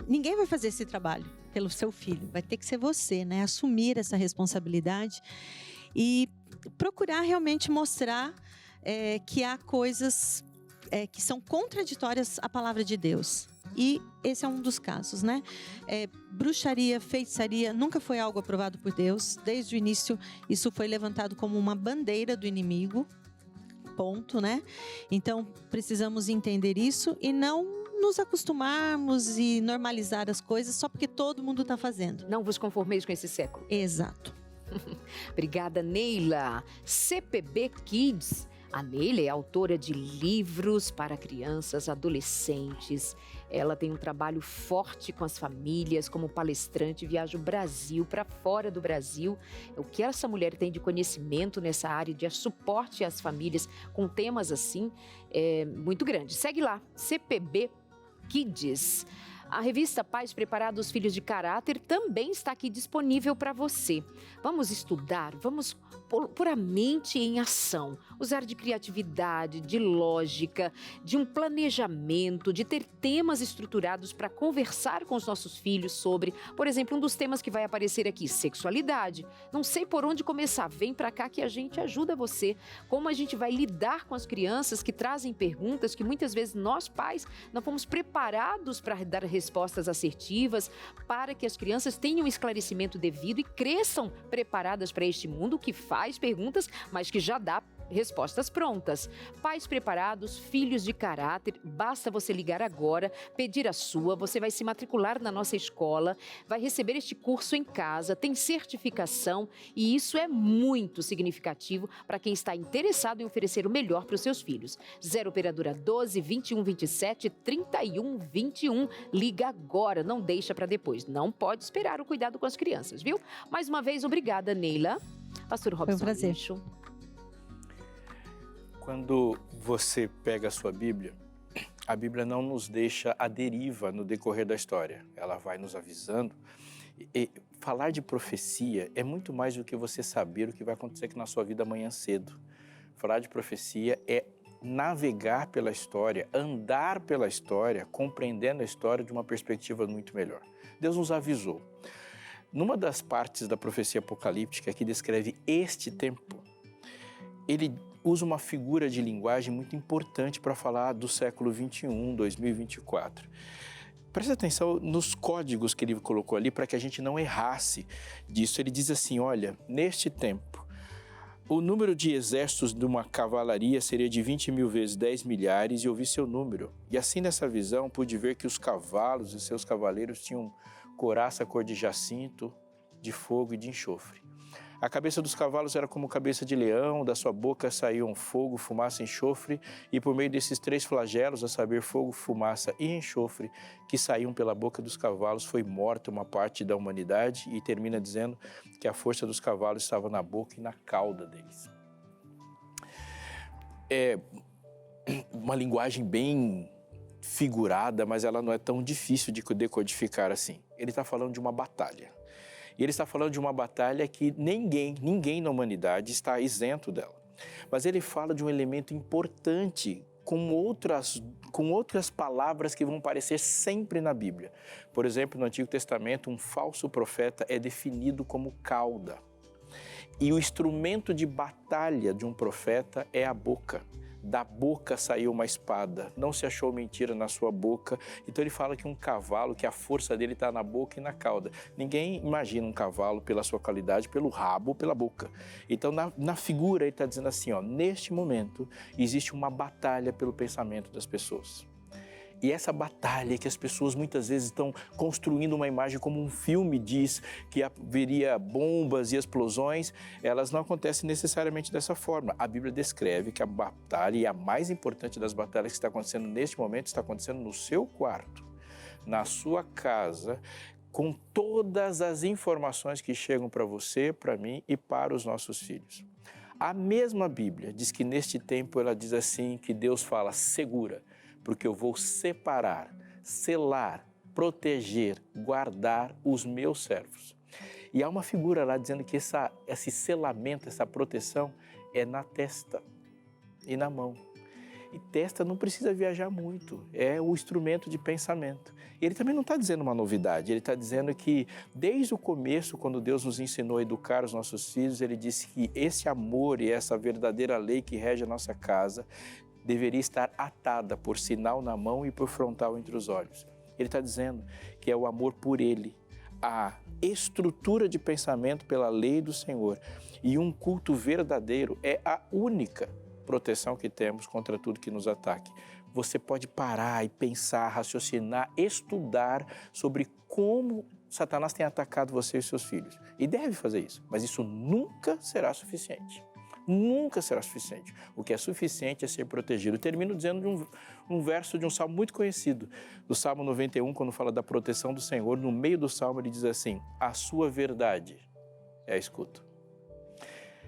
E: Ninguém vai fazer esse trabalho pelo seu filho, vai ter que ser você, né? Assumir essa responsabilidade e procurar realmente mostrar que há coisas que são contraditórias à palavra de Deus. E esse é um dos casos, né? Bruxaria, feitiçaria, nunca foi algo aprovado por Deus. Desde o início, isso foi levantado como uma bandeira do inimigo, ponto, né? Então, precisamos entender isso e não nos acostumarmos e normalizar as coisas só porque todo mundo está fazendo.
A: Não vos conformeis com esse século.
E: Exato.
A: Obrigada, Neila. CPB Kids. A Neila é autora de livros para crianças, adolescentes. Ela tem um trabalho forte com as famílias, como palestrante, viaja o Brasil, para fora do Brasil. O que essa mulher tem de conhecimento nessa área de suporte às famílias com temas assim é muito grande. Segue lá, CPB Kids. A revista Pais Preparados Filhos de Caráter também está aqui disponível para você. Vamos estudar, vamos pôr a mente em ação, usar de criatividade, de lógica, de um planejamento, de ter temas estruturados para conversar com os nossos filhos sobre, por exemplo, um dos temas que vai aparecer aqui, sexualidade. Não sei por onde começar, vem para cá que a gente ajuda você. Como a gente vai lidar com as crianças que trazem perguntas que muitas vezes nós pais não fomos preparados para dar respostas assertivas, para que as crianças tenham esclarecimento devido e cresçam preparadas para este mundo que faz perguntas, mas que já dá respostas prontas. Pais preparados, filhos de caráter, basta você ligar agora, pedir a sua, você vai se matricular na nossa escola, vai receber este curso em casa, tem certificação e isso é muito significativo para quem está interessado em oferecer o melhor para os seus filhos. 0 operadora 12 21 27 31 21. Liga agora, não deixa para depois. Não pode esperar o cuidado com as crianças, viu? Mais uma vez, obrigada, Neila. Pastor Robson.
E: Foi um prazer.
A: Aleixo.
C: Quando você pega a sua Bíblia, a Bíblia não nos deixa à deriva no decorrer da história. Ela vai nos avisando. E falar de profecia é muito mais do que você saber o que vai acontecer aqui na sua vida amanhã cedo. Falar de profecia é navegar pela história, andar pela história, compreendendo a história de uma perspectiva muito melhor. Deus nos avisou. Numa das partes da profecia apocalíptica que descreve este tempo, ele usa uma figura de linguagem muito importante para falar do século 21, 2024. Presta atenção nos códigos que ele colocou ali para que a gente não errasse disso. Ele diz assim, olha, neste tempo, o número de exércitos de uma cavalaria seria de 20 mil vezes 10 milhares e ouvi seu número. E assim nessa visão pude ver que os cavalos e seus cavaleiros tinham couraça cor de jacinto, de fogo e de enxofre. A cabeça dos cavalos era como cabeça de leão, da sua boca saíam fogo, fumaça e enxofre, e por meio desses 3 flagelos, a saber, fogo, fumaça e enxofre, que saíam pela boca dos cavalos, foi morta uma parte da humanidade, e termina dizendo que a força dos cavalos estava na boca e na cauda deles. É uma linguagem bem figurada, mas ela não é tão difícil de decodificar assim. Ele está falando de uma batalha. E ele está falando de uma batalha que ninguém na humanidade está isento dela. Mas ele fala de um elemento importante com outras palavras que vão aparecer sempre na Bíblia. Por exemplo, no Antigo Testamento, um falso profeta é definido como cauda. E o instrumento de batalha de um profeta é a boca. Da boca saiu uma espada, não se achou mentira na sua boca. Então ele fala que um cavalo, que a força dele está na boca e na cauda. Ninguém imagina um cavalo pela sua qualidade, pelo rabo ou pela boca. Então na figura ele está dizendo assim, ó, neste momento existe uma batalha pelo pensamento das pessoas. E essa batalha que as pessoas muitas vezes estão construindo uma imagem como um filme diz que haveria bombas e explosões, elas não acontecem necessariamente dessa forma. A Bíblia descreve que a batalha, e a mais importante das batalhas que está acontecendo neste momento, está acontecendo no seu quarto, na sua casa, com todas as informações que chegam para você, para mim e para os nossos filhos. A mesma Bíblia diz que neste tempo ela diz assim, que Deus fala, segura, porque eu vou separar, selar, proteger, guardar os meus servos. E há uma figura lá dizendo que esse selamento, essa proteção é na testa e na mão. E testa não precisa viajar muito, é o instrumento de pensamento. E ele também não está dizendo uma novidade, ele está dizendo que desde o começo, quando Deus nos ensinou a educar os nossos filhos, ele disse que esse amor e essa verdadeira lei que rege a nossa casa deveria estar atada por sinal na mão e por frontal entre os olhos. Ele está dizendo que é o amor por ele, a estrutura de pensamento pela lei do Senhor e um culto verdadeiro é a única proteção que temos contra tudo que nos ataque. Você pode parar e pensar, raciocinar, estudar sobre como Satanás tem atacado você e seus filhos. E deve fazer isso, mas isso nunca será suficiente. Nunca será suficiente. O que é suficiente é ser protegido. Eu termino dizendo de um verso de um salmo muito conhecido, do Salmo 91, quando fala da proteção do Senhor. No meio do salmo ele diz assim, a sua verdade é a escuta.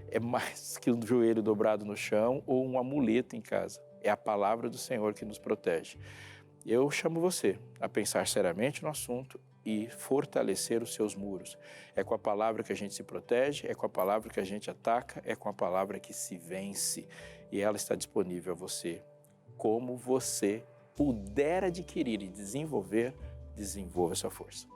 C: É mais que um joelho dobrado no chão ou um amuleto em casa. É a palavra do Senhor que nos protege. Eu chamo você a pensar seriamente no assunto e fortalecer os seus muros. É com a palavra que a gente se protege, é com a palavra que a gente ataca, é com a palavra que se vence. E ela está disponível a você. Como você puder adquirir e desenvolver, desenvolva essa força.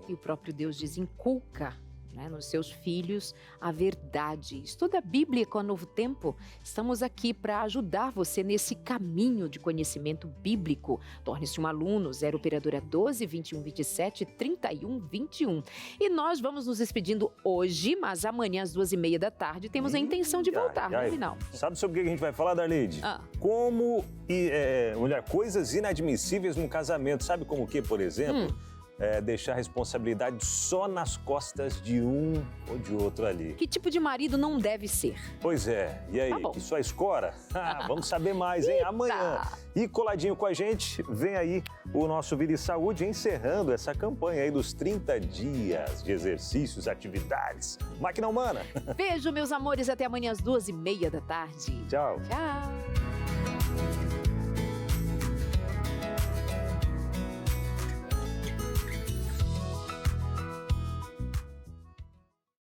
A: E o próprio Deus diz, inculca, né, nos seus filhos a verdade. Estuda a Bíblia com o Novo Tempo. Estamos aqui para ajudar você nesse caminho de conhecimento bíblico. Torne-se um aluno, 0 operadora 12 21 27 31 21. E nós vamos nos despedindo hoje, mas amanhã às 2h30 da tarde temos a intenção de voltar, no final.
B: Sabe sobre o que a gente vai falar, Darleide? Como olhar coisas inadmissíveis no casamento. Sabe como o que, por exemplo? Deixar a responsabilidade só nas costas de um ou de outro ali.
A: Que tipo de marido não deve ser?
B: Pois é. E aí, que só escora? Vamos saber mais, hein? Amanhã. E coladinho com a gente, vem aí o nosso Vida e Saúde, encerrando essa campanha aí dos 30 dias de exercícios, atividades. Máquina Humana.
A: Beijo, meus amores. Até amanhã às 2h30 da tarde.
B: Tchau.
A: Tchau.